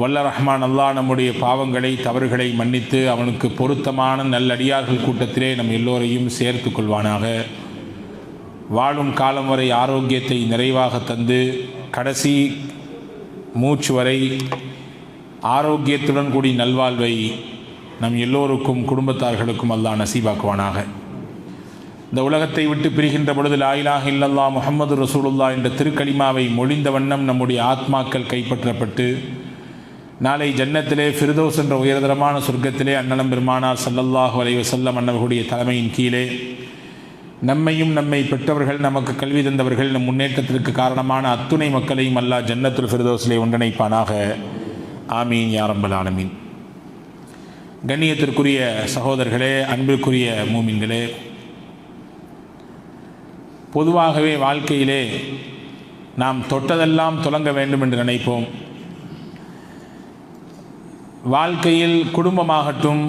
வல்ல ரஹ்மான் அல்லாஹ் நம்முடைய பாவங்களை தவறுகளை மன்னித்து அவனுக்கு பொருத்தமான நல்லடியார்கள் கூட்டத்திலே நம் எல்லோரையும் சேர்த்து கொள்வானாக. வாழும் காலம் வரை ஆரோக்கியத்தை நிறைவாக தந்து கடைசி மூச்சு வரை ஆரோக்கியத்துடன் கூடி நல்வாழ்வை நம் எல்லோருக்கும் குடும்பத்தார்களுக்கும் அல்லாஹ் நசீபாக்குவானாக. இந்த உலகத்தை விட்டு பிரிகின்ற பொழுது லா இலாஹ இல்லல்லாஹ் முஹம்மது ரசூலுல்லாஹ் என்ற திருக்கலிமாவை மொழிந்த வண்ணம் நம்முடைய ஆத்மாக்கள் கைப்பற்றப்பட்டு நாளை ஜன்னத்திலே ஃபிர்தௌஸ் என்ற உயர்தரமான சொர்க்கத்திலே அன்னலம் பெருமானார் ஸல்லல்லாஹு அலைஹி வஸல்லம் அன்னவர்களுடைய தலைமையின் கீழே நம்மையும் நம்மை பெற்றவர்கள் நமக்கு கல்வி தந்தவர்கள் நம் முன்னேற்றத்திற்கு காரணமான அத்துணை மக்களையும் அல்லாஹ் ஜன்னத்துல் ஃபிர்தௌஸிலே ஒன்றிணைப்பானாக. ஆமீன் யா ரப்பல் ஆலமீன். கண்ணியத்திற்குரிய சகோதரர்களே, அன்பிற்குரிய மூமின்களே, பொதுவாகவே வாழ்க்கையிலே நாம் தொட்டதெல்லாம் துலங்க வேண்டும் என்று நினைப்போம். வாழ்க்கையில் குடும்பமாகட்டும்,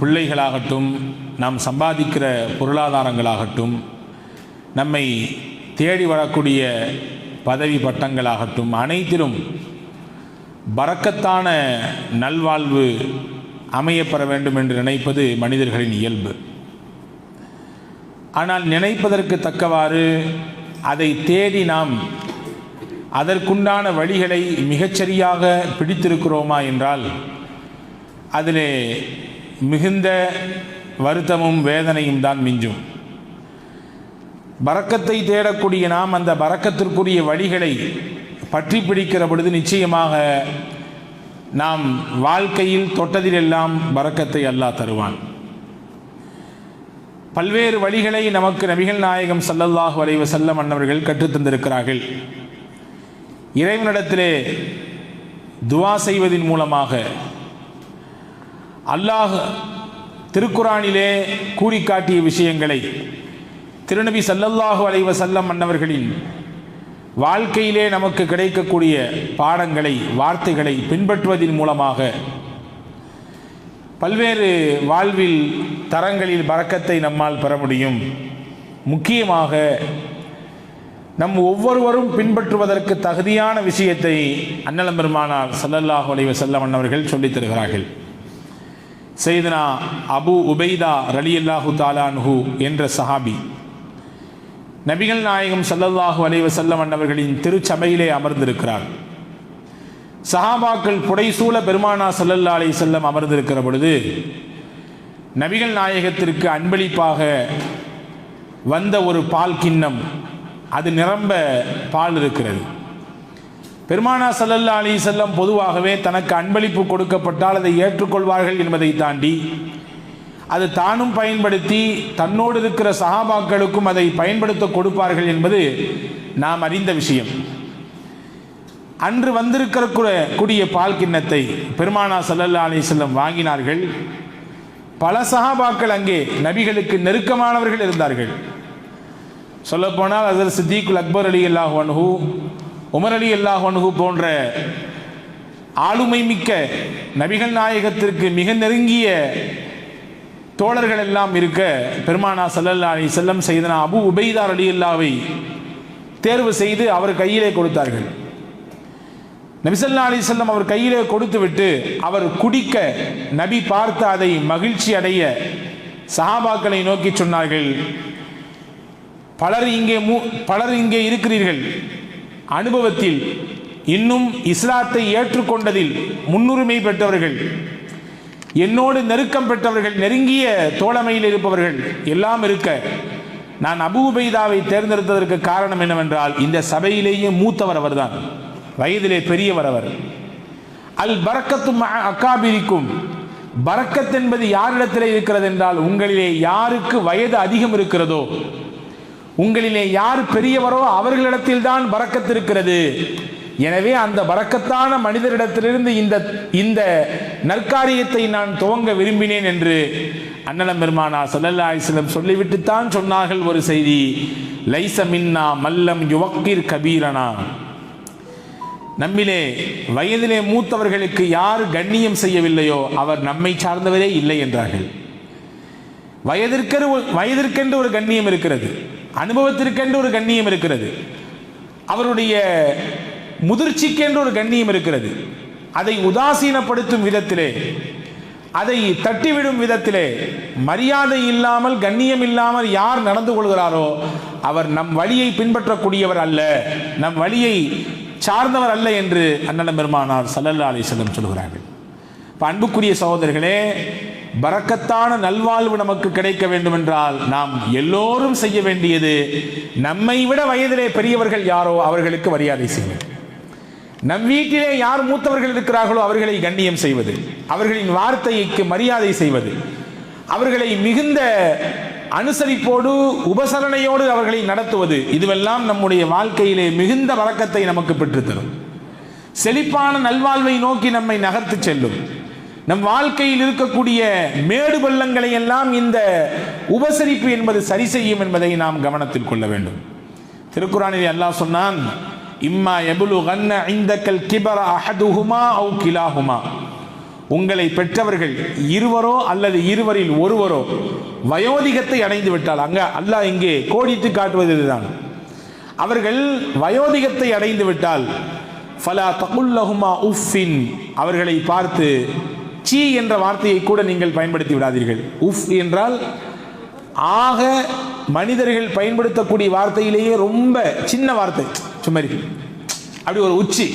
பிள்ளைகளாகட்டும், நாம் சம்பாதிக்கிற பொருளாதாரங்களாகட்டும், நம்மை தேடி வரக்கூடிய பதவி பட்டங்களாகட்டும், அனைத்திலும் பரக்கத்தான நல்வாழ்வு அமையப்பெற வேண்டும் என்று நினைப்பது மனிதர்களின் இயல்பு. ஆனால் நினைப்பதற்கு தக்கவாறு அதை தேடி நாம் அதற்குண்டான வழிகளை மிகச்சரியாக பிடித்திருக்கிறோமா என்றால் அதிலே மிகுந்த வருத்தமும் வேதனையும் தான் மிஞ்சும். பரக்கத்தை தேடக்கூடிய நாம் அந்த பரக்கத்திற்குரிய வழிகளை பற்றி பிடிக்கிற பொழுது நிச்சயமாக நாம் வாழ்க்கையில் தொட்டதிலெல்லாம் பரக்கத்தை அல்லாஹ் தருவான். பல்வேறு வழிகளை நமக்கு நபிகள் நாயகம் ஸல்லல்லாஹு அலைஹி வஸல்லம் அன்னவர்கள் கற்றுத்தந்திருக்கிறார்கள். இறைவனிடத்திலே துஆ செய்வதின் மூலமாக அல்லாஹ் திருக்குரானிலே கூறி காட்டிய விஷயங்களை திருநபி ஸல்லல்லாஹு அலைஹி வஸல்லம் அன்னவர்களின் வாழ்க்கையிலே நமக்கு கிடைக்கக்கூடிய பாடங்களை, வார்த்தைகளை பின்பற்றுவதன் மூலமாக பல்வேறு வாழ்வில் தரங்களில் பரக்கத்தை நம்மால் பெற முடியும். முக்கியமாக நம் ஒவ்வொருவரும் பின்பற்றுவதற்கு தகுதியான விஷயத்தை அன்னலம் பெருமானார் ஸல்லல்லாஹு அலைஹி வஸல்லம் அன்னவர்கள் சொல்லித் தருகிறார்கள். சையதுனா அபு உபைதா ரலியல்லாஹு தஆலா அன்ஹு என்ற சஹாபி நபிகள் நாயகம் ஸல்லல்லாஹு அலைஹி வஸல்லம் அன்னவர்களின் திருச்சபையிலே அமர்ந்திருக்கிறார். சஹாபாக்கள் புடைசூழ பெருமானார் ஸல்லல்லாஹு அலைஹி வஸல்லம் அமர்ந்திருக்கிற பொழுது நபிகள் நாயகத்திற்கு அன்பளிப்பாக வந்த ஒரு பால் கிண்ணம், அது நிரம்ப பால் இருக்கிறது. பெருமானார் ஸல்லல்லாஹு அலைஹி வஸல்லம் பொதுவாகவே தனக்கு அன்பளிப்பு கொடுக்கப்பட்டால் அதை ஏற்றுக்கொள்வார்கள் என்பதை தாண்டி அது தானும் பயன்படுத்தி தன்னோடு இருக்கிற சஹாபாக்களுக்கும் அதை பயன்படுத்த கொடுப்பார்கள் என்பது நாம் அறிந்த விஷயம். அன்று வந்திருக்கிற கூடிய பால் கிண்ணத்தை பெருமானார் ஸல்லல்லாஹு அலைஹி வஸல்லம் வாங்கினார்கள். பல சஹாபாக்கள் அங்கே நபிகளுக்கு நெருக்கமானவர்கள் இருந்தார்கள். சொல்லப்போனால் ஹஸரத் சித்திக்குல் அக்பர் ரலியல்லாஹு அன்ஹு, உமர் ரலியல்லாஹு அன்ஹு போன்ற ஆளுமை மிக்க நபிகள் நாயகத்திற்கு மிக நெருங்கிய தோழர்கள் எல்லாம் இருக்க பெருமானார் ஸல்லல்லாஹு அலைஹி வஸல்லம் சையதுனா அபு உபைதா ரலியல்லாஹுவை தேர்வு செய்து அவர் கையிலே கொடுத்தார்கள். நபி ஸல்லல்லாஹு அலைஹி வஸல்லம் அவர் கையிலே கொடுத்துவிட்டு அவர் குடிக்க நபி பார்த்து அதை மகிழ்ச்சி அடைய சஹாபாக்களை நோக்கி சொன்னார்கள், பலர் இங்கே இருக்கிறீர்கள், அனுபவத்தில் இன்னும் இஸ்லாத்தை ஏற்றுக்கொண்டதில் முன்னுரிமை பெற்றவர்கள், என்னோடு நெருக்கம் பெற்றவர்கள், நெருங்கிய தோழமையில் இருப்பவர்கள் எல்லாம் இருக்க நான் அபூ உபைதாவை தேர்ந்தெடுத்ததற்கு காரணம் என்னவென்றால் இந்த சபையிலேயே மூத்தவர் அவர்தான், வயதிலே பெரியவர் அவர். அல் பரக்கத்து அக்காபிரிக்கும், பரக்கத் என்பது யாரிடத்திலே இருக்கிறது என்றால் உங்களிலே யாருக்கு வயது அதிகம் இருக்கிறதோ, உங்களிலே யார் பெரியவரோ அவர்களிடத்தில் தான் பரக்கத் இருக்கிறது. எனவே அந்த பரக்கத்தான மனிதரிடத்திலிருந்து இந்த நற்காரியத்தை நான் துவங்க விரும்பினேன் என்று அன்னலம் பெருமானார் ஸல்லல்லாஹு அலைஹி வஸல்லம் சொல்லிவிட்டுத்தான் சொன்னார்கள் ஒரு செய்தி, லைஸ மின்னா மல்லம் யுவக்கிர் கபீரனா, நம்மிலே வயதிலே மூத்தவர்களுக்கு யார் கண்ணியம் செய்யவில்லையோ அவர் நம்மை சார்ந்தவரே இல்லை என்றார்கள். வயதிற்கென்று ஒரு கண்ணியம் இருக்கிறது, அனுபவத்திற்கென்று ஒரு கண்ணியம் இருக்கிறது, அவருடைய முதிர்ச்சிக்கென்று ஒரு கண்ணியம் இருக்கிறது. அதை உதாசீனப்படுத்தும் விதத்திலே, அதை தட்டிவிடும் விதத்திலே, மரியாதை இல்லாமல் கண்ணியம் இல்லாமல் யார் நடந்து கொள்கிறாரோ அவர் நம் வழியை பின்பற்றக்கூடியவர் அல்ல, நம் வழியை சார்ந்தவர் அல்ல என்று அண்ணன் பெருமானார் ஸல்லல்லாஹு அலைஹி வஸல்லம் சொல்கிறார்கள். அன்புக்குரிய சகோதரர்களே, பரக்கத்தான நல்வாழ்வு நமக்கு கிடைக்க வேண்டும் என்றால் நாம் எல்லோரும் செய்ய வேண்டியது, நம்மை விட வயதிலே பெரியவர்கள் யாரோ அவர்களுக்கு மரியாதை செய்வது, நம் வீட்டிலே யார் மூத்தவர்கள் இருக்கிறார்களோ அவர்களை கண்ணியம் செய்வது, அவர்களின் வார்த்தைக்கு மரியாதை செய்வது, அவர்களை மிகுந்த அனுசரிப்போடு உபசரணையோடு அவர்களை நடத்துவது, இதுவெல்லாம் நம்முடைய வாழ்க்கையிலே மிகுந்த வழக்கத்தை நமக்கு பெற்றுத்தரும். செழிப்பான நல்வாழ்வை நோக்கி நம்மை நகர்த்து செல்லும். நம் வாழ்க்கையில் இருக்கக்கூடிய மேடு பள்ளங்களை எல்லாம் இந்த உபசரிப்பு என்பது சரி செய்யும் என்பதை நாம் கவனத்தில் கொள்ள வேண்டும். திருக்குர்ஆனில் அல்லாஹ் சொன்னான், இம்மா யபுலுகன்ன இந்தக்கல் கிபர அஹதுஹுமா அவ் கிலாஹுமா, உங்களை பெற்றவர்கள் இருவரோ அல்லது இருவரில் ஒருவரோ வயோதிகத்தை அடைந்து விட்டால், அங்க அல்லாஹ் இங்கே கோடிட்டு காட்டுவது இதுதான், அவர்கள் வயோதிகத்தை அடைந்து விட்டால் ஃபலா தகுல்லஹுமா உஃபின், அவர்களை பார்த்து சீ என்ற வார்த்தையை கூட நீங்கள் பயன்படுத்தி விடாதீர்கள். உஃப் என்றால் ஆக மனிதர்கள் பயன்படுத்தக்கூடிய வார்த்தையிலேயே ரொம்ப சின்ன வார்த்தை, சும்மாரி அப்படி ஒரு உச்சி,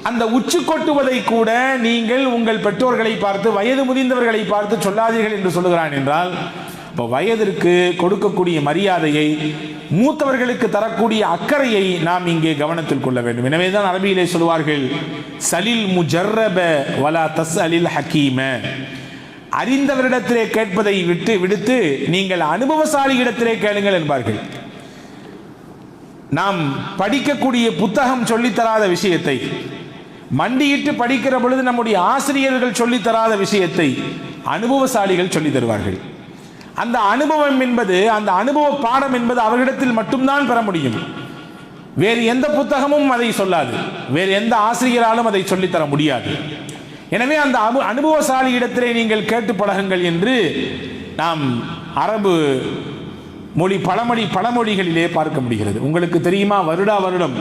அந்த உச்சி கொட்டுவதை கூட நீங்கள் உங்கள் பெற்றோர்களை பார்த்து, வயது முதிர்ந்தவர்களை பார்த்து சொல்லாதீர்கள் என்று சொல்லுகிறான். என்றால் இப்போ வயதிற்கு கொடுக்கக்கூடிய மரியாதையை, மூத்தவர்களுக்கு தரக்கூடிய அக்கறையை நாம் இங்கே கவனத்தில் கொள்ள வேண்டும். எனவேதான் அரபியிலே சொல்வார்கள், சலில் முஜர்ரப வலா தஸ்அலில் ஹக்கீம, அறிந்தவரிடத்திலே கேட்பதை விடுத்து நீங்கள் அனுபவசாலி இடத்திலே கேளுங்கள் என்பார்கள். நாம் படிக்கக்கூடிய புத்தகம் சொல்லித்தராத விஷயத்தை, மண்டியிட்டு படிக்கிற பொழுது நம்முடைய ஆசிரியர்கள் சொல்லித்தராத விஷயத்தை அனுபவசாலிகள் சொல்லி தருவார்கள். அந்த அனுபவம் என்பது, அந்த அனுபவ பாடம் என்பது அவர்களிடத்தில் மட்டும்தான் பெற முடியும். வேறு எந்த புத்தகமும் அதை சொல்லாது, வேறு எந்த ஆசிரியராலும் அதை சொல்லித்தர முடியாது. எனவே அந்த அனுபவசாலி இடத்திலே நீங்கள் கேட்டு பழகுங்கள் என்று நாம் அரபு மொழி பழமொழிகளிலே பார்க்க முடிகிறது. உங்களுக்கு தெரியுமா, வருடம்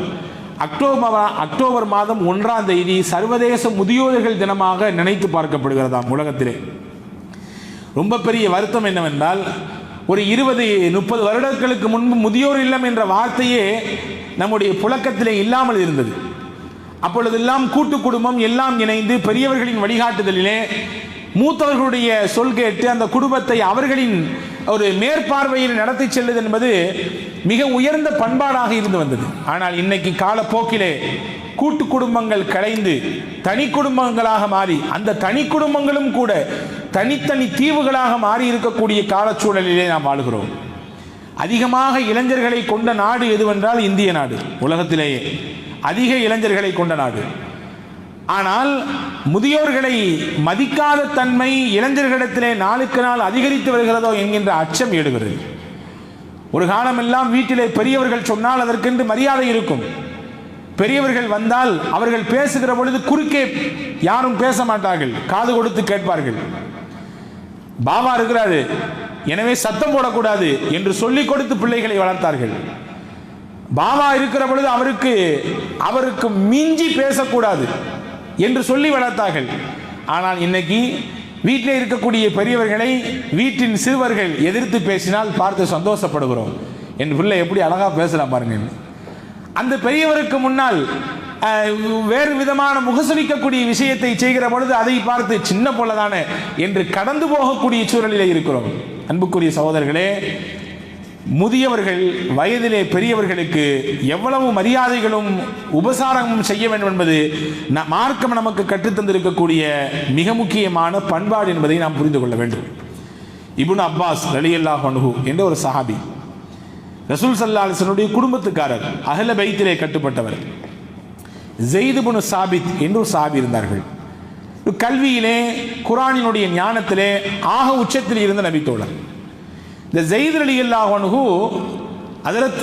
அக்டோபர் மாதம் 1ஆம் தேதி சர்வதேச முதியோர்கள் தினமாக நினைத்து பார்க்கப்படுகிறதாம் உலகத்திலே. ரொம்ப பெரிய வருத்தம் என்னவென்றால், ஒரு 20-30 வருடங்களுக்கு முன்பு முதியோர் இல்லம் என்ற வார்த்தையே நம்முடைய புழக்கத்திலே இல்லாமல் இருந்தது. அப்பொழுதெல்லாம் கூட்டு குடும்பம் எல்லாம் இணைந்து பெரியவர்களின் வழிகாட்டுதலிலே மூத்தவர்களுடைய சொல் கேட்டு அந்த குடும்பத்தை அவர்களின் ஒரு மேற்பார்வையில் நடத்தி செல்வது என்பது மிக உயர்ந்த பண்பாடாக இருந்து வந்தது. ஆனால் இன்னைக்கு காலப்போக்கிலே கூட்டு குடும்பங்கள் கலைந்து தனி குடும்பங்களாக மாறி, அந்த தனி குடும்பங்களும் கூட தனித்தனி தீவுகளாக மாறி இருக்கக்கூடிய காலச்சூழலிலே நாம் வாழ்கிறோம். அதிகமாக இளைஞர்களை கொண்ட நாடு எதுவென்றால் இந்திய நாடு, உலகத்திலேயே அதிக இளைஞர்களை கொண்ட நாடு. ஆனால் முதியோர்களை மதிக்காத தன்மை இளைஞர்களிடத்திலே நாளுக்கு நாள் அதிகரித்து வருகிறதோ என்கின்ற அச்சம் ஏடுகிறது. ஒரு காலமெல்லாம் வீட்டிலே பெரியவர்கள் சொன்னால் அதற்கென்று மரியாதை இருக்கும். பெரியவர்கள் வந்தால் அவர்கள் பேசுகிற பொழுது குறுக்கே யாரும் பேச மாட்டார்கள், காது கொடுத்து கேட்பார்கள். பாபா இருக்கிறாரு எனவே சத்தம் போடக்கூடாது என்று சொல்லிக் கொடுத்து பிள்ளைகளை வளர்த்தார்கள். பாபா இருக்கிற பொழுது அவருக்கு மிஞ்சி பேசக்கூடாது என்று சொல்லி வளர்த்தார்கள். ஆனால் இன்னைக்கு வீட்டில் இருக்கக்கூடிய பெரியவர்களை வீட்டின் சிறுவர்கள் எதிர்த்து பேசினால் பார்த்து சந்தோஷப்படுகிறோம். என் பிள்ளை எப்படி அழகா பேசலாம் பாருங்க. அந்த பெரியவருக்கு முன்னால் வேறு விதமான முகசுலிக்கக்கூடிய விஷயத்தை செய்கிற பொழுது அதை பார்த்து சின்ன போலதானே என்று கடந்து போகக்கூடிய சூழலிலே இருக்கிறோம். அன்புக்குரிய சகோதரர்களே, முதியவர்கள் வயதிலே பெரியவர்களுக்கு எவ்வளவு மரியாதைகளும் உபசாரமும் செய்ய வேண்டும் என்பது மார்க்கம் நமக்கு கற்றுத்தந்திருக்கக்கூடிய மிக முக்கியமான பண்பாடு என்பதை நாம் புரிந்து கொள்ள வேண்டும். இப்னு அப்பாஸ் ரலியல்லாஹு அன்ஹு என்ற ஒரு சஹாபி, ரசூல் ஸல்லல்லாஹு அலைஹி வஸல்லம் குடும்பத்துக்காரர், அஹ்ல பைத்திலே கட்டுப்பட்டவர். ஸெய்த் இப்னு சாபித் என்று ஒரு சஹாபி இருந்தார்கள். கல்வியிலே குர்ஆனினுடைய ஞானத்திலே ஆக உச்சத்தில் இருந்த நபித்தோழர். இந்த ஸெய்த் ரலியல்லாஹு அன்ஹு ஹஜ்ரத்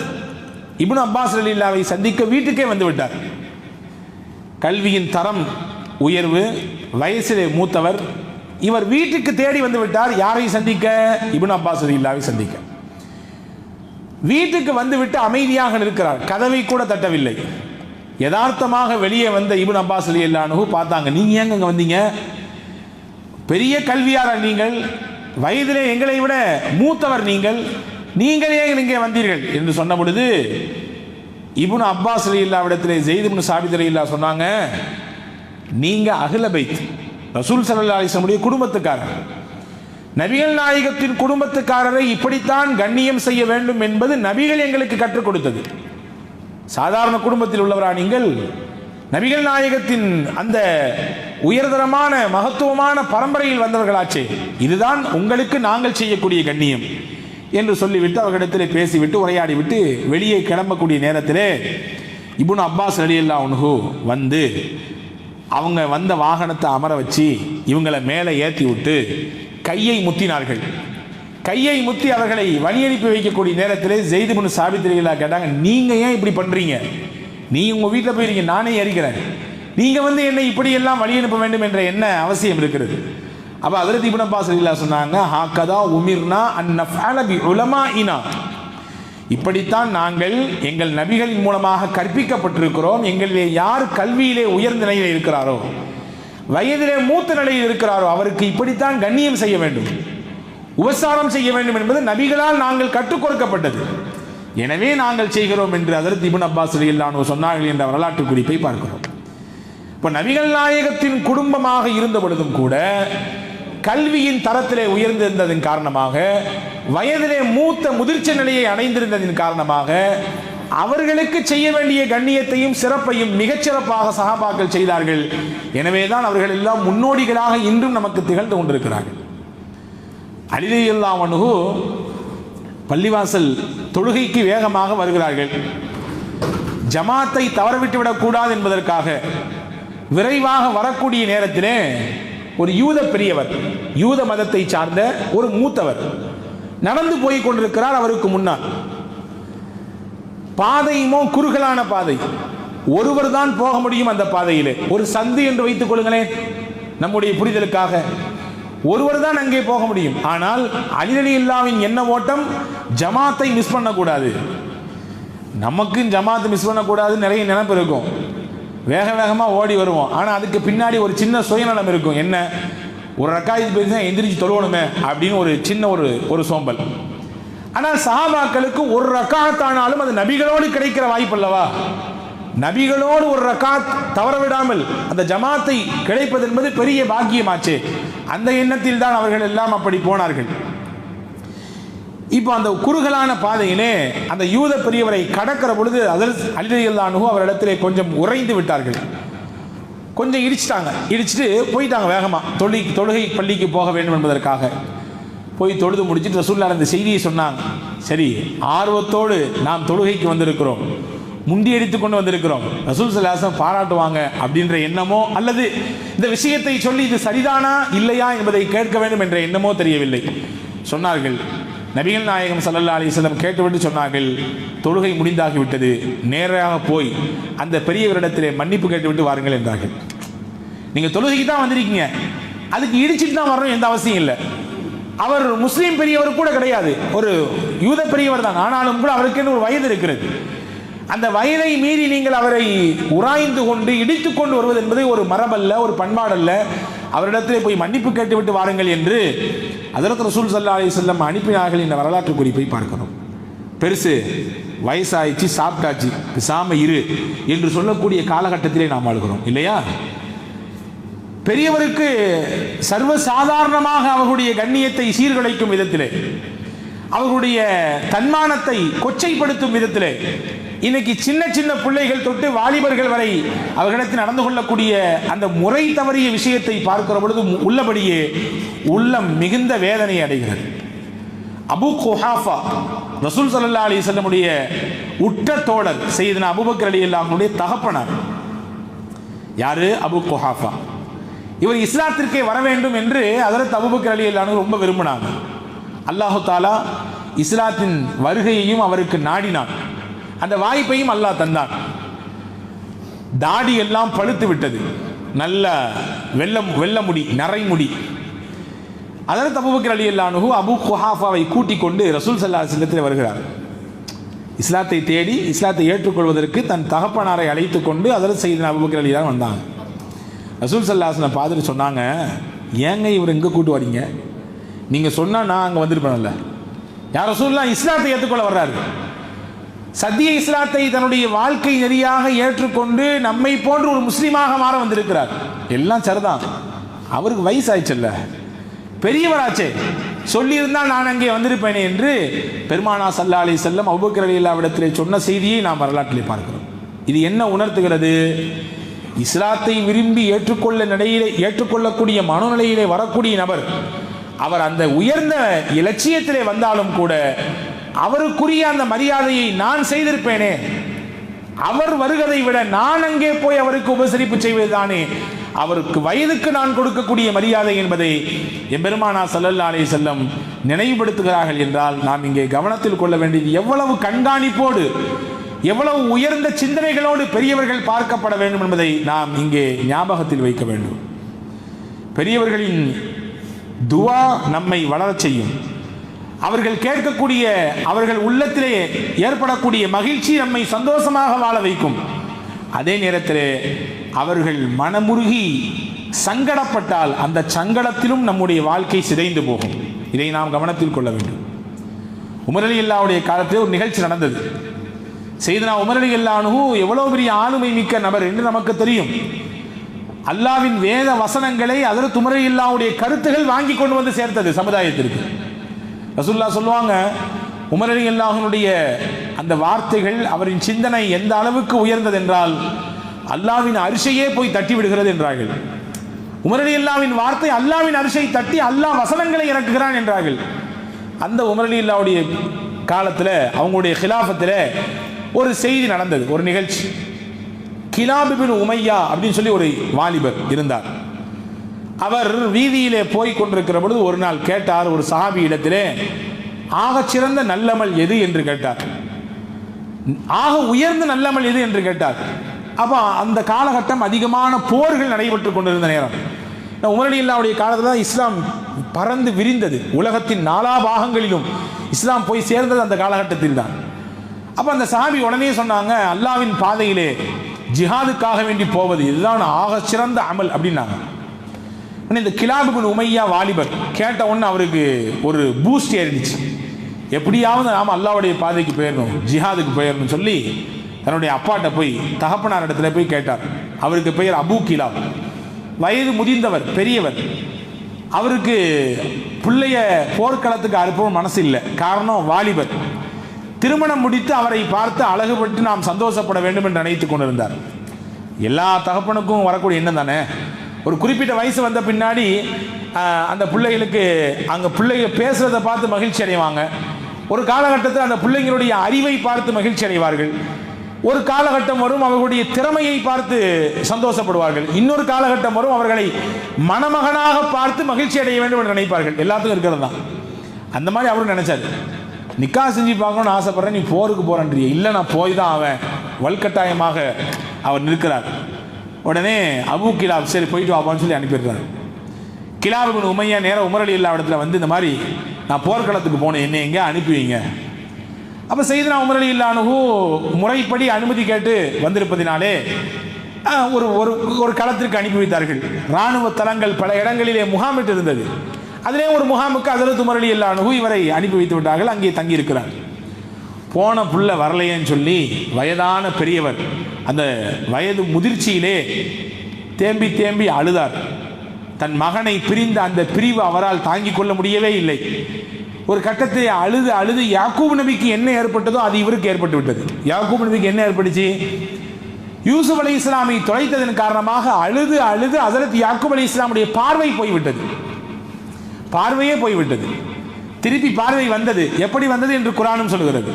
இப்னு அப்பாஸ் ரலியல்லாஹுவை சந்திக்க வீட்டுக்கே வந்து விட்டார். கல்வியின் தரம் உயர்வு, வயசிலே மூத்தவர், இவர் வீட்டுக்கு தேடி வந்து விட்டார். யாரை சந்திக்க? இப்னு அப்பாஸ் ரலியல்லாஹுவை சந்திக்க. வீட்டுக்கு வந்துவிட்டு அமைதியாக நிற்கிறார், கதவை கூட தட்டவில்லை. யதார்த்தமாக வெளியே வந்த இப்னு அப்பாஸ் ரலியல்லாஹு அன்ஹு பார்த்தாங்க, நீங்க ஏங்க இங்க வந்தீங்க? பெரிய கல்வியாளர் நீங்கள், வயதிலே எங்களை விட மூத்தவர் நீங்கள் ஏன் இங்கே வந்தீர்கள் என்று சொன்ன பொழுது இப்னு அப்பாஸ் ரலியல்லாஹு இடத்திலே ஸெய்த் இப்னு சாபித் ரலியல்லாஹு சொன்னாங்க, நீங்க அஹ்ல பைத், ரசூல் ஸல்லல்லாஹு அலைஹி வஸல்லம் குடும்பத்துக்காரர், நபிகள் நாயகத்தின் குடும்பத்துக்காரரை இப்படித்தான் கண்ணியம் செய்ய வேண்டும் என்பது நபிகள் எங்களுக்கு கற்றுக் கொடுத்தது. சாதாரண குடும்பத்தில் உள்ளவரா நீங்கள்? நபிகள் நாயகத்தின் அந்த உயர்தரமான மகத்துவமான பரம்பரையில் வந்தவர்களாச்சே, இதுதான் உங்களுக்கு நாங்கள் செய்யக்கூடிய கண்ணியம் என்று சொல்லிவிட்டு அவர்களிடத்தில் பேசிவிட்டு உரையாடிவிட்டு வெளியே கிளம்பக்கூடிய நேரத்திலே இப்னு அப்பாஸ் ரலியல்லாஹு அன்ஹு வந்து அவங்க வந்த வாகனத்தை அமர வச்சு இவங்களை மேலே ஏற்றி விட்டு கையை முத்தினார்கள். கையை முத்தி அவர்களை வழி அனுப்பி வைக்கக்கூடிய நேரத்திலே ஸெய்த் இப்னு சாபித் ரலியல்லாஹு கேட்டாங்க, நீங்க ஏன் இப்படி பண்றீங்க? நீ உங்க வீட்டில் போயிருங்க, நானே ஏறிக்கிறேன், நீங்க வந்து என்னை இப்படி எல்லாம் வழி அனுப்ப வேண்டும் என்ற என்ன அவசியம் இருக்கிறது? அப்ப ஹஜ்ரத் இப்னு அப்பாஸ் ரலியல்லாஹு சொன்னாங்க, ஹாகதா உமிர்னா அன் நஃஅல பி உலமாஇனா, இப்படித்தான் நாங்கள் எங்கள் நபிகளின் மூலமாக கற்பிக்கப்பட்டிருக்கிறோம். எங்களிலே யார் கல்வியிலே உயர்ந்த நிலையில் இருக்கிறாரோ, வயதிலே மூத்த நிலையில் இருக்கிறாரோ, அவருக்கு இப்படித்தான் கண்ணியம் செய்ய வேண்டும், உபசாரம் செய்ய வேண்டும் என்பது நபிகளால் நாங்கள் கற்றுக் கொடுக்கப்பட்டது. எனவே நாங்கள் செய்கிறோம் என்று ஹஜ்ரத் இப்னு அப்பாஸ் ரலியல்லாஹு அன்ஹு சொன்னார்கள் என்ற வரலாற்று குறிப்பை பார்க்கிறோம். இப்போ நபிகள் நாயகத்தின் குடும்பமாக இருந்த பொழுதும் கூட கல்வியின் தரத்திலே உயர்ந்திருந்ததன் காரணமாக, வயதிலே மூத்த முதிர்ச்சி நிலையை அடைந்திருந்ததன் காரணமாக அவர்களுக்கு செய்ய வேண்டிய கண்ணியத்தையும் சிறப்பையும் மிகச்சிறப்பாக சஹாபாக்கள் செய்தார்கள். எனவேதான் அவர்கள் எல்லாம் முன்னோடிகளாக இன்றும் நமக்கு திகழ்ந்து கொண்டிருக்கிறார்கள். அலி ரலியல்லாஹு அன்ஹு பள்ளிவாசல் தொழுகைக்கு வேகமாக வருகிறார்கள். ஜமாத்தை தவறவிட்டுவிடக் கூடாது என்பதற்காக விரைவாக வரக்கூடிய நேரத்திலே ஒரு யூத பெரியவர், யூத மதத்தை சார்ந்த ஒரு மூத்தவர் நடந்து போய் கொண்டிருக்கிறார். அவருக்கு முன்னால் பாதையுமோ குறுகலான பாதை, ஒருவர் தான் போக முடியும் அந்த பாதையிலே. ஒரு சந்து என்று வைத்துக் கொள்ளுங்களேன், நம்முடைய புரிதலுக்காக ஒருவர் தான் அங்கே போக முடியும். ஆனால் அலி ரலியல்லாஹுவின் எண்ண ஓட்டம் ஜமாத்தை மிஸ் பண்ணக்கூடாது. நமக்கு ஜமாத்தை மிஸ் பண்ணக்கூடாது நிறைய நினைப்பு இருக்கும், வேக வேகமாக ஓடி வருவோம். ஆனால் அதுக்கு பின்னாடி ஒரு சின்ன சுயநலம் இருக்கும். என்ன, ஒரு ரக்காயத்து பேசி எந்திரிச்சு தொழுவணுமே அப்படின்னு ஒரு சின்ன ஒரு சோம்பல். ஆனால் சஹாபாக்களுக்கு ஒரு ரக்காத்தானாலும் அது நபிகளோடு கிடைக்கிற வாய்ப்பு அல்லவா? நபிகளோடு ஒரு ரக்காத் தவற விடாமல் அந்த ஜமாத்தை கிடைப்பது என்பது பெரிய பாக்கியமாச்சே. அந்த எண்ணத்தில் தான் அவர்கள் எல்லாம் அப்படி போனார்கள். இப்போ அந்த குறுகலான பாதையிலே அந்த யூத பெரியவரை கடக்கிற பொழுது அலி ரலியல்லாஹு அன்ஹு அவரிடத்திலே கொஞ்சம் உறைந்து விட்டார்கள், கொஞ்சம் இடிச்சுட்டு போயிட்டாங்க வேகமாக. தொழுகை பள்ளிக்கு போக வேண்டும் என்பதற்காக போய் தொழுது முடிச்சுட்டு ரசூலுல்லாஹ் அந்த செய்தியை சொன்னாங்க. சரி, ஆர்வத்தோடு நாம் தொழுகைக்கு வந்திருக்கிறோம், முண்டி அடித்துக் கொண்டு வந்திருக்கிறோம், ரசூல் ஸல்லல்லாஹு அலைஹி வஸல்லம் பாராட்டுவாங்க அப்படின்ற எண்ணமோ அல்லது இந்த விஷயத்தை சொல்லி இது சரிதானா இல்லையா என்பதை கேட்க வேண்டும் என்ற எண்ணமோ தெரியவில்லை. சொன்னார்கள், நபிகள் நாயகம் ஸல்லல்லாஹு அலைஹி வஸல்லம் கேட்டுவிட்டு சொன்னார்கள், தொழுகை முடிந்தாகிவிட்டது, நேராக போய் அந்த பெரியவரிடத்திலே மன்னிப்பு கேட்டுவிட்டு வாருங்கள் என்றார்கள். நீங்கள் தொழுகைக்கு தான் வந்திருக்கீங்க, அதுக்கு இடிச்சிட்டு தான் வரணும் எந்த அவசியம் இல்லை. அவர் முஸ்லீம் பெரியவர் கூட கிடையாது, ஒரு யூத பெரியவர் தான். ஆனாலும் கூட அவருக்கு ஒரு வயது இருக்கிறது. அந்த வயதை மீறி நீங்கள் அவரை உராய்ந்து கொண்டு இடித்துக் கொண்டு வருவது என்பது ஒரு மரபல்ல, ஒரு பண்பாடல்ல. அவரிடத்திலே போய் மன்னிப்பு கேட்டுவிட்டு வாருங்கள் என்று ஹஜ்ரத் ரசூல் ஸல்லல்லாஹு அலைஹி வஸல்லம் அனுப்பினார்கள் என்ற வரலாற்று குறிப்பை பார்க்கிறோம். பெருசு வயசாயிச்சு, சாப்பிட்டாச்சு, பேசாம இரு என்று சொல்லக்கூடிய காலகட்டத்திலே நாம் ஆளுகிறோம் இல்லையா? பெரியவருக்கு சர்வசாதாரணமாக அவர்களுடைய கண்ணியத்தை சீர்குலைக்கும் விதத்திலே, அவர்களுடைய தன்மானத்தை கொச்சைப்படுத்தும் விதத்திலே இன்னைக்கு சின்ன சின்ன பிள்ளைகள் தொட்டு வாலிபர்கள் வரை அவர்களிடத்தில் நடந்து கொள்ளக்கூடிய அந்த முறை தவறிய விஷயத்தை பார்க்கிற பொழுது உள்ளபடியே உள்ளம் மிகுந்த வேதனை அடைகிறது. அபூ குஹாஃபா ரசூல் ஸல்லல்லாஹு அலைஹி வஸல்லமுடைய உற்ற தோழர் சையதுனா அபூபக்கர் ரலியல்லாஹு அன்ஹுடைய தகப்பனார். யாரு? அபூ குஹாஃபா. இவர் இஸ்லாத்திற்கே வர வேண்டும் என்று ஹஜ்ரத் அபூபக்கர் ரலியல்லாஹு அன்ஹு ரொம்ப விரும்பினாங்க. அல்லாஹு தஆலா இஸ்லாத்தின் வருகையையும் அவருக்கு நாடினான், அந்த வாய்ப்பையும் அல்லாஹ் தந்தான். தாடி எல்லாம் பழுத்து விட்டது, நல்ல வெள்ள முடி, நரைமுடி. ஹஜ்ரத் அபூபக்கர் ரலியல்லாஹு அன்ஹு அபூ குஹாஃபாவை கூட்டிக் கொண்டு ரசூல் ஸல்லல்லாஹு அலைஹி வஸல்லம் வருகிறார். இஸ்லாத்தை தேடி இஸ்லாத்தை ஏற்றுக்கொள்வதற்கு தன் தகப்பனாரை அழைத்து கொண்டு அதில் செய்த அபூபக்கர் ரலியல்லாஹு அன்ஹு வந்தாங்க. ரசூல் ஸல்லல்லாஹு அலைஹி வஸல்லம் பார்த்துட்டு சொன்னாங்க, ஏங்க இவர் எங்கே கூட்டு வரீங்க? நீங்கள் சொன்னால் நான் அங்கே வந்திருப்பேன்ல. யார் ரசூலுல்லாஹ் இஸ்லாத்தை ஏற்றுக்கொள்ள வர்றாரு. சத்திய இஸ்லாத்தை தன்னுடைய வாழ்க்கை நெறியாக ஏற்றுக்கொண்டு நம்மை போன்று ஒரு முஸ்லீமாக மாற வந்திருக்கிறார். எல்லாம் சரிதான், அவருக்கு வயசாயிச்சல்ல, பெரியவராச்சே, சொல்லியிருந்தால் நான் அங்கே வந்திருப்பேனே என்று பெருமானார் ஸல்லல்லாஹு அலைஹி வஸல்லம் அபூபக்கர் ரலியல்லாஹு இடத்திலே சொன்ன செய்தியை நாம் வரலாற்றிலே பார்க்கிறோம். இது என்ன உணர்த்துகிறது? இஸ்லாத்தை விரும்பி ஏற்றுக்கொள்ளக்கூடிய மனோநிலையிலே வரக்கூடிய நபர், அவர் அந்த உயர்ந்த இலட்சியத்திலே வந்தாலும் கூட அவருக்குரிய அந்த மரியாதையை நான் செய்திருப்பேனே, அவர் வருவதை விட நான் அங்கே போய் அவருக்கு உபசரிப்பு செய்வதுதானே அவருக்கு வயதுக்கு நான் கொடுக்கக்கூடிய மரியாதை என்பதை எம்பெருமானார் ஸல்லல்லாஹு அலைஹி வஸல்லம் நினைவுபடுத்துகிறார்கள் என்றால் நாம் இங்கே கவனத்தில் கொள்ள வேண்டியது எவ்வளவு கண்காணிப்போடு எவ்வளவு உயர்ந்த சிந்தனைகளோடு பெரியவர்கள் பார்க்கப்பட வேண்டும் என்பதை நாம் இங்கே ஞாபகத்தில் வைக்க வேண்டும். பெரியவர்களின் துஆ நம்மை வளரச் செய்யும். அவர்கள் கேட்கக்கூடிய, அவர்கள் உள்ளத்திலே ஏற்படக்கூடிய மகிழ்ச்சி நம்மை சந்தோஷமாக வாழ வைக்கும். அதே நேரத்தில் அவர்கள் மனமுருகி சங்கடப்பட்டால் அந்த சங்கடத்திலும் நம்முடைய வாழ்க்கை சிதைந்து போகும். இதை நாம் கவனத்தில் கொள்ள வேண்டும். உமர் ரலியல்லாஹுடைய காலத்தில் ஒரு நிகழ்ச்சி நடந்தது. சையதுனா உமர் ரலியல்லாஹு அன்ஹு எவ்வளவு பெரிய ஆளுமை மிக்க நபர் என்று நமக்கு தெரியும். அல்லாஹ்வின் வேத வசனங்களை ஹஜ்ரத் உமர் ரலியல்லாஹுடைய கருத்துகள் வாங்கி கொண்டு வந்து சேர்த்தது சமுதாயத்திற்கு. ரசூலுல்லாஹ் சொல்லுவாங்க, உமர் ரலியல்லாஹுடைய அந்த வார்த்தைகள், அவரின் சிந்தனை எந்த அளவுக்கு உயர்ந்தது என்றால் அல்லாஹ்வின் அரிசையே போய் தட்டி விடுகிறது என்றார்கள். உமர் ரலியல்லாஹுவின் வார்த்தை அல்லாஹ்வின் அரிசை தட்டி அல்லாஹ் வசனங்களை இறக்குகிறான் என்றார்கள். அந்த உமர் ரலியல்லாஹுடைய காலத்தில், அவங்களுடைய ஹிலாஃபத்தில் ஒரு செய்தி நடந்தது, ஒரு நிகழ்ச்சி. கிலாப் இப்னு உமையா அப்படின்னு சொல்லி ஒரு வாலிபர் இருந்தார். அவர் வீதியிலே போய் கொண்டிருக்கிற பொழுது ஒரு நாள் கேட்டார், ஒரு சஹாபி இடத்திலே, ஆகச்சிறந்த நல்லமல் எது என்று கேட்டார். ஆக உயர்ந்த நல்லமல் எது என்று கேட்டார். அப்போ அந்த காலகட்டம் அதிகமான போர்கள் நடைபெற்று கொண்டிருந்த நேரம். உமர் ரலியல்லாஹுடைய காலத்தில் தான் இஸ்லாம் பறந்து விரிந்தது. உலகத்தின் நாலா பாகங்களிலும் இஸ்லாம் போய் சேர்ந்தது அந்த காலகட்டத்தில் தான். அப்போ அந்த சஹாபி உடனே சொன்னாங்க, அல்லாஹ்வின் பாதையிலே ஜிஹாதுக்காக வேண்டி போவது இதுதான் ஆக சிறந்த அமல் அப்படின்னாங்க. இந்த கிலாப் இப்னு உமையா வாலிபர் கேட்ட உடனே அவருக்கு ஒரு பூஸ்ட் ஏறிடுச்சு. எப்படியாவது நாம் அல்லாஹ்வுடைய பாதைக்கு போயிடணும், ஜிஹாதுக்கு போயிடணும்னு சொல்லி தன்னுடைய அப்பாட்ட போய், தகப்பனார் இடத்துல போய் கேட்டார். அவருக்கு பெயர் அபூ கிலாப். வயது முதிர்ந்தவர், பெரியவர். அவருக்கு பிள்ளைய போர்க்களத்துக்கு அனுப்பவும் மனசு இல்லை. காரணம், வாலிபர். திருமணம் முடித்து அவரை பார்த்து அழகுபட்டு நாம் சந்தோஷப்பட வேண்டும் என்று நினைத்துக் கொண்டிருந்தார். எல்லா தகப்பனுக்கும் வரக்கூடிய எண்ணம் தானே. ஒரு குறிப்பிட்ட வயசு வந்த பின்னாடி அந்த பிள்ளைகளுக்கு அங்கே பிள்ளைகள் பேசுகிறத பார்த்து மகிழ்ச்சி அடைவாங்க. ஒரு காலகட்டத்தில் அந்த பிள்ளைங்களுடைய அறிவை பார்த்து மகிழ்ச்சி அடைவார்கள். ஒரு காலகட்டம் வரும் அவர்களுடைய திறமையை பார்த்து சந்தோஷப்படுவார்கள். இன்னொரு காலகட்டம் வரும் அவர்களை மணமகனாக பார்த்து மகிழ்ச்சி அடைய வேண்டும் என்று நினைப்பார்கள். எல்லாத்துக்கும் இருக்கிறது தான். அந்த மாதிரி அவரும் நினைச்சார். நிக்கா செஞ்சு பார்க்கணும்னு ஆசைப்படுறேன், நீ போருக்கு போறேன்றிய. இல்லை, நான் போய் தான் அவன் வல்கட்டாயமாக அவர் நிற்கிறார். உடனே அபூ கிலாப் சரி போயிட்டு வாப்பான்னு சொல்லி அனுப்பிடுறாரு. கிலாப் இப்னு உமையா நேரம் உமர் ரலியல்லாஹு இடத்துல வந்து, இந்த மாதிரி நான் போர்க்களத்துக்கு போனேன், என்ன எங்கே அனுப்பி வைங்க. அப்போ சையதுனா உமர் ரலியல்லாஹு அன்ஹு முறைப்படி அனுமதி கேட்டு வந்திருப்பதினாலே ஒரு ஒரு களத்திற்கு அனுப்பி வைத்தார்கள். இராணுவ தளங்கள் பல இடங்களிலே முகாமிட்டு இருந்தது. அதிலே ஒரு முகாமுக்கு ஹஜ்ரத் உமர் ரலியல்லாஹு அன்ஹு இவரை அனுப்பி வைத்து விட்டார்கள். அங்கே தங்கி இருக்கிறார். போன புள்ள வரலையேன்னு சொல்லி வயதான பெரியவர் அந்த வயது முதிர்ச்சியிலே தேம்பி தேம்பி அழுதார். தன் மகனை பிரிந்த அந்த பிரிவு அவரால் தாங்கிக் கொள்ள முடியவே இல்லை. ஒரு கட்டத்தை அழுது அழுது யாக்கூப் நபிக்கு என்ன ஏற்பட்டதோ அது இவருக்கு ஏற்பட்டு விட்டது. யாக்கூப் நபிக்கு என்ன ஏற்பட்டுச்சு? யூசுப் அலைஹிஸ்ஸலாமை தொலைத்ததன் காரணமாக அழுது அழுது ஹஜ்ரத் யாக்கூப் அலைஹிஸ்ஸலாமுடைய பார்வை போய்விட்டது. பார்வையே போய்விட்டது. திருப்பி பார்வை வந்தது. எப்படி வந்தது என்று குர்ஆனும் சொல்கிறது.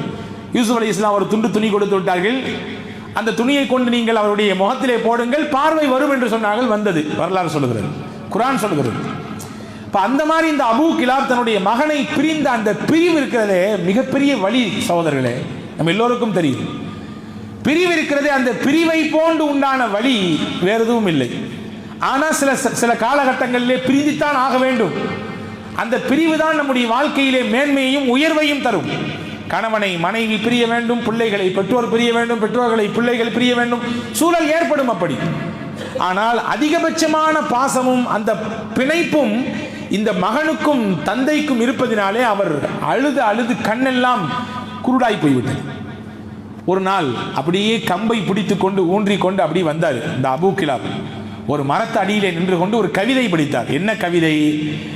யூசுப் அலைஹிஸ்ஸலாம் ஒரு துணி கொடுத்து விட்டார்கள். அந்த துணியை கொண்டு நீங்கள் அவருடைய முகத்திலே போடுங்கள், பார்வை வரும் என்று சொன்னார்கள். வந்தது. வரலாறு சொல்லுகிறது, குர்ஆன் சொல்லுகிறது. இப்போ அந்த மாதிரி இந்த அபூ கிலாப் தன்னுடைய மகனை பிரிந்த அந்த பிரிவு இருக்கிறதே மிகப்பெரிய வழி சகோதரர்களே. நம்ம எல்லோருக்கும் தெரியும். பிரிவு இருக்கிறதே, அந்த பிரிவை போன்று உண்டான வழி வேறு எதுவும் இல்லை. ஆனால் சில காலகட்டங்களிலே பிரிந்துத்தான் ஆக வேண்டும். அந்த பிரிவு தான் நம்முடைய வாழ்க்கையிலே மேன்மையையும் உயர்வையும் தரும். கணவனை மனைவி பிரிய வேண்டும், பிள்ளைகளை பெற்றோர் பிரிய வேண்டும், பெற்றோர்களை பிள்ளைகள் பிரிய வேண்டும், சூழல் ஏற்படும் அப்படி. ஆனால் அதிகபட்சமான பாசமும் அந்த பிணைப்பும் இந்த மகனுக்கும் தந்தைக்கும் இருப்பதினாலே அவர் அழுது அழுது கண்ணெல்லாம் குருடாய் போய்விட்டது. ஒரு நாள் அப்படியே கம்பை பிடித்து கொண்டு ஊன்றி கொண்டு அப்படி வந்தார் இந்த அபூ கிலாப். ஒரு மரத்து அடியிலே நின்று கொண்டு ஒரு கவிதை படித்தார். என்ன கவிதை?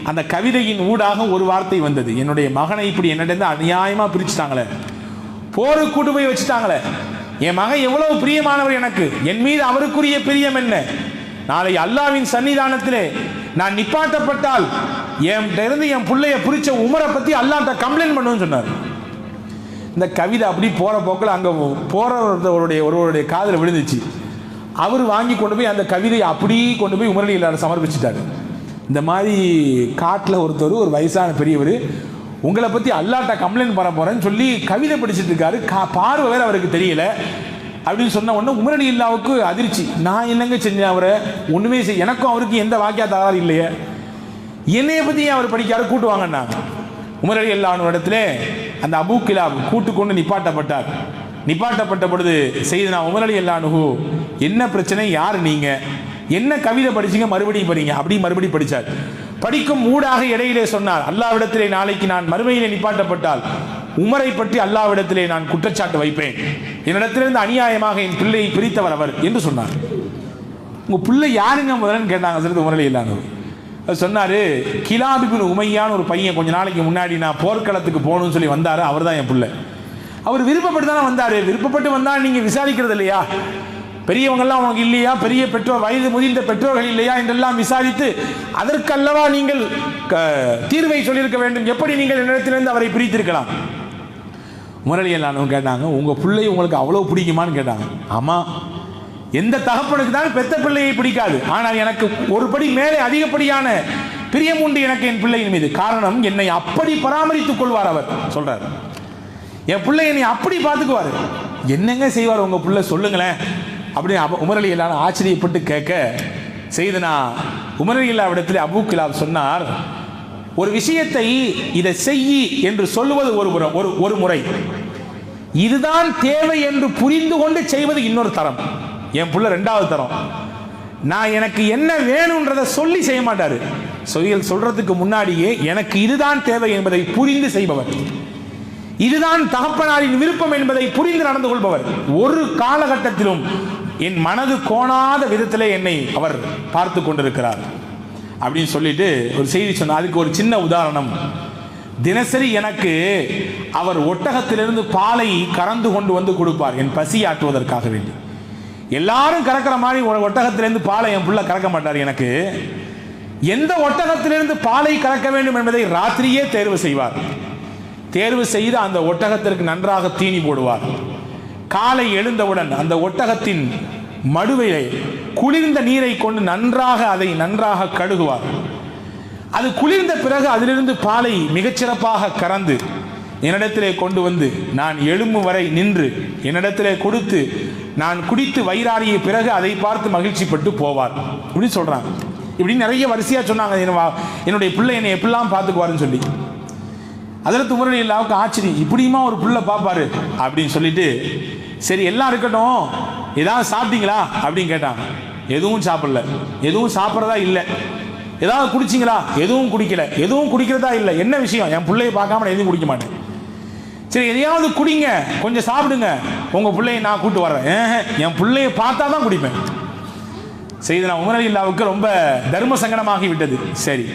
அந்த கவிதையின் ஊடாக ஒரு வார்த்தை வந்தது, என்னுடைய மகனை இப்படி என்னிடம் அநியாயமா பிரிச்சுட்டாங்களே, போருக்கு கூட்டு போய் வச்சுட்டாங்களே, என் மகன் எவ்வளவு பிரியமானவர் எனக்கு, என் மீது அவருக்குரிய பிரியம் என்ன, நாளை அல்லாஹ்வின் சன்னிதானத்திலே நான் நிப்பாட்டப்பட்டால் என்கிட்ட என் பிள்ளைய பிரிச்ச உமரை பத்தி அல்லாஹ்ட்ட கம்ப்ளைண்ட் பண்ணுன்னு சொன்னார். இந்த கவிதை அப்படி போற போக்கில் அங்க ஒருவருடைய காதில் விழுந்துச்சு. அவர் வாங்கி கொண்டு போய் அந்த கவிதையை அப்படி கொண்டு போய் உமர் ரலியல்லாஹு சமர்ப்பிச்சுட்டாரு. இந்த மாதிரி காட்டில் ஒருத்தர், ஒரு வயசான பெரியவர், உங்களை பற்றி அல்லாஹ்ட்ட கம்ப்ளைண்ட் பண்ண போறேன்னு சொல்லி கவிதை படிச்சுட்டு இருக்காரு. பார்வை வேற அவருக்கு தெரியல அப்படின்னு சொன்ன உடனே உமர் ரலியல்லாஹுவுக்கு அதிர்ச்சி. நான் என்னங்க செஞ்சேன்? அவரை ஒன்றுமே செய்ய, எனக்கும் அவருக்கு எந்த வாக்கியா தகராறு இல்லையே, என்னைய பற்றி அவர் படிக்காரு, கூட்டுவாங்கன்னாங்க. உமர் ரலியல்லாஹு இடத்துல அந்த அபூ கிலாப் கூட்டு கொண்டு நிப்பாட்டப்பட்டார். நிப்பாட்டப்பட்ட பொழுது செய்தனா உமர் ரலியல்லாஹு, என்ன பிரச்சனை, யார் நீங்க, என்ன கவிதை படிச்சீங்க, மறுபடியும் படிங்க. அப்படி மறுபடியும் படித்தார். படிக்கும் ஊடாக இடையிலே சொன்னார், அல்லாஹ்விடத்திலே நாளைக்கு நான் மறுமையிலே நிப்பாட்டப்பட்டால் உமரை பற்றி அல்லாஹ்விடத்திலே நான் குற்றச்சாட்டு வைப்பேன், என்னிடத்திலிருந்து அநியாயமாக என் பிள்ளையை பிரித்தவர் அவர் என்று சொன்னார். உங்க பிள்ளை யாருங்க முதல்ல கேட்டாங்க. சிறிது உமர் ரலியல்லாஹு சொன்னாரு, கிலாப் இப்னு உமையான்னு ஒரு பையன் கொஞ்ச நாளைக்கு முன்னாடி நான் போர்க்களத்துக்கு போகணும்னு சொல்லி வந்தாரு, அவர் தான் என் பிள்ளை. அவர் விருப்பப்பட்டு தானே வந்தாரு, விருப்பப்பட்டு வந்தால் நீங்க விசாரிக்கிறது இல்லையா, பெரியவங்கெல்லாம் அவங்க இல்லையா, பெரிய பெற்றோர், வயது முதிர்ந்த பெற்றோர்கள் இல்லையா என்றெல்லாம் விசாரித்து அதற்கல்லவா நீங்கள் தீர்வை சொல்லியிருக்க வேண்டும், எப்படி நீங்கள் என்னிடத்திலிருந்து அவரை பிரித்திருக்கலாம். உமர் ரலியல்லாஹு கேட்டாங்க, உங்க பிள்ளை உங்களுக்கு அவ்வளவு பிடிக்குமான்னு கேட்டாங்க. ஆமா, எந்த தகப்பனுக்கு தான் பெத்த பிள்ளையை பிடிக்காது, ஆனால் எனக்கு ஒரு படி மேலே அதிகப்படியான பிரியம் உண்டு எனக்கு என் பிள்ளையின் மீது. காரணம், என்னை அப்படி பராமரித்துக் கொள்வார் அவர் சொல்றார். என் பிள்ளை என்னை அப்படி பார்த்துக்குவார். என்னங்க செய்வார் உங்க பிள்ளை சொல்லுங்களேன் அப்படின்னு உமர் ரலியல்லாஹு ஆச்சரியப்பட்டு கேட்க, செய்தனா உமர் ரலியல்லாஹு இடத்துல அபூ கிலாப் சொன்னார், ஒரு விஷயத்தை இதை செய்யி என்று சொல்லுவது ஒரு முறை, இதுதான் தேவை என்று புரிந்து கொண்டு செய்வது இன்னொரு தரம். என் புள்ள ரெண்டாவது தரம். நான் எனக்கு என்ன வேணும்ன்றதை சொல்லி செய்ய மாட்டாரு, சொல்றதுக்கு முன்னாடியே எனக்கு இதுதான் தேவை என்பதை புரிந்து செய்பவர், இதுதான் தகப்பனாரின் விருப்பம் என்பதை புரிந்து நடந்து கொள்பவர். ஒரு காலகட்டத்திலும் என் மனது கோணாத விதத்திலே என்னை அவர் பார்த்து கொண்டிருக்கிறார் அப்படின்னு சொல்லிட்டு ஒரு செய்தி சொன்னார். அதுக்கு ஒரு சின்ன உதாரணம், தினசரி எனக்கு அவர் ஒட்டகத்திலிருந்து பாலை கறந்து கொண்டு வந்து கொடுப்பார் என் பசி ஆற்றுவதற்காக வேண்டி. எல்லாரும் கறக்கிற மாதிரி ஒட்டகத்திலிருந்து பாலை என் புள்ள கறக்க மாட்டார். எனக்கு எந்த ஒட்டகத்திலிருந்து பாலை கறக்க வேண்டும் என்பதை ராத்திரியே தேர்வு செய்வார். தேர்வு செய்து அந்த ஒட்டகத்திற்கு நன்றாக தீனி போடுவார். காலை எழுந்தவுடன் அந்த ஒட்டகத்தின் மடுவையை குளிர்ந்த நீரை கொண்டு நன்றாக கழுகுவார். அது குளிர்ந்த பிறகு அதிலிருந்து பாலை மிகச்சிறப்பாக கறந்து என்னிடத்திலே கொண்டு வந்து நான் எழும்பு வரை நின்று என்னிடத்திலே கொடுத்து நான் குடித்து வயிறாறிய பிறகு அதை பார்த்து மகிழ்ச்சிப்பட்டு போவார் இப்படி சொல்றாங்க. இப்படி நிறைய வரிசையா சொன்னாங்க, என்னுடைய பிள்ளை என்னை எப்படிலாம் பார்த்துக்குவாருன்னு சொல்லி. அதில் உமர் ரலியல்லாஹுவுக்கு ஆச்சரியம், இப்படியுமா ஒரு பிள்ளை பார்ப்பாரு அப்படின்னு சொல்லிட்டு, சரி எல்லாம் இருக்கட்டும், ஏதாவது சாப்பிட்டீங்களா அப்படின்னு கேட்டாங்க. எதுவும் சாப்பிடல, எதுவும் சாப்பிட்றதா இல்லை. ஏதாவது குடிச்சிங்களா? எதுவும் குடிக்கல. எதுவும் குடிக்கிறதா இல்லை. என்ன விஷயம்? என் பிள்ளையை பார்க்காம நான் எதுவும் குடிக்க மாட்டேன். சரி எதையாவது குடிங்க, கொஞ்சம் சாப்பிடுங்க, உங்க பிள்ளையை நான் கூட்டு வர்றேன். என் பிள்ளையை பார்த்தா தான் குடிப்பேன். செய்தனா உமர் ரலியல்லாஹுவுக்கு ரொம்ப தர்ம சங்கடமாகி விட்டது. சரி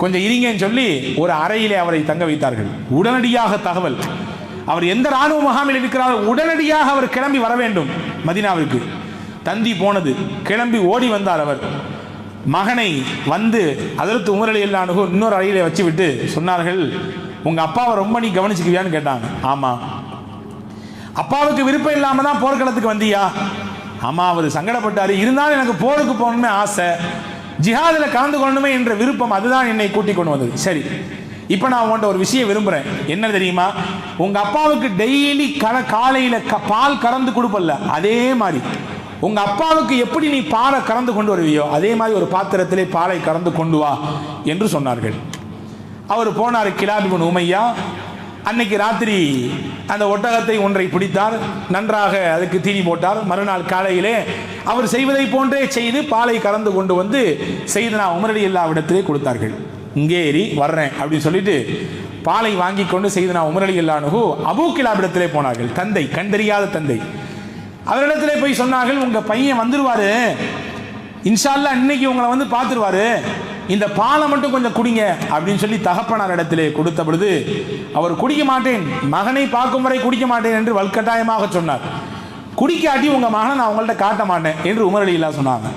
கொஞ்சம் இருங்கன்னு சொல்லி ஒரு அறையிலே அவரை தங்க வைத்தார்கள். உடனடியாக தகவல், அவர் எந்த ராணுவ முகாமில் இருக்கிறார், உடனடியாக அவர் கிளம்பி வர வேண்டும் மதீனாவிற்கு. தந்தி போனது, கிளம்பி ஓடி வந்தார் அவர். மகனை வந்து ஹஜ்ரத் உமர் ரலியல்லாஹு இன்னொரு அறையிலே வச்சு விட்டு சொன்னார்கள், உங்க அப்பாவை ரொம்ப நீ கவனிச்சுக்குவியான்னு கேட்டாங்க. ஆமா. அப்பாவுக்கு விருப்பம் இல்லாம தான் போர்க்களத்துக்கு வந்தியா? ஆமா, அவர் சங்கடப்பட்டாரு, இருந்தாலும் எனக்கு போருக்கு போகணுமே ஆசை, ஜிஹாதில் கலந்து கொள்ளணுமே என்ற விருப்பம், அதுதான் என்னை கூட்டிக் கொண்டு வந்தது. சரி, இப்போ நான் உங்கள்கிட்ட ஒரு விஷயம் விரும்புகிறேன். என்ன தெரியுமா? உங்கள் அப்பாவுக்கு டெய்லி காலையில் பால் கறந்து கொடுப்பல்ல, அதே மாதிரி உங்கள் அப்பாவுக்கு எப்படி நீ பாலை கறந்து கொண்டு வருவியோ அதே மாதிரி ஒரு பாத்திரத்திலே பாலை கறந்து கொண்டு வா என்று சொன்னார்கள். அவர் போனார். கிலாப் இப்னு உமையா அன்னைக்கு ராத்திரி அந்த ஒட்டகத்தை ஒன்றை பிடித்தார், நன்றாக அதுக்கு தீனி போட்டார். மறுநாள் காலையிலே அவர் செய்வதை போன்றே செய்து பாலை கறந்து கொண்டு வந்து செய்தனா உமர் ரலியல்லாஹு இடத்திலே கொடுத்தார்கள். இங்கே ஏறி வர்றேன் அப்படின்னு சொல்லிட்டு பாலை வாங்கி கொண்டு செய்தனா உமர் ரலியல்லாஹு அபூ கிலாப் இடத்திலே போனார்கள். தந்தை, கண்டறியாத தந்தை. அவரிடத்திலே போய் சொன்னார்கள், உங்க பையன் வந்துருவாரு, இன்ஷா அல்லாஹ் இன்னைக்கு உங்களை வந்து பார்த்துருவாரு, இந்த பாலை மட்டும் கொஞ்சம் குடிங்க அப்படின்னு சொல்லி தகப்பனார் இடத்திலே கொடுத்த பொழுது அவர் குடிக்க மாட்டேன், மகனை பார்க்கும் வரை குடிக்க மாட்டேன் என்று வல்கட்டாயமாக சொன்னார். குடிக்காட்டி உங்க மகனை நான் உங்கள்கிட்ட காட்ட மாட்டேன் என்று உமர் ரலியல்லாஹு சொன்னாங்க.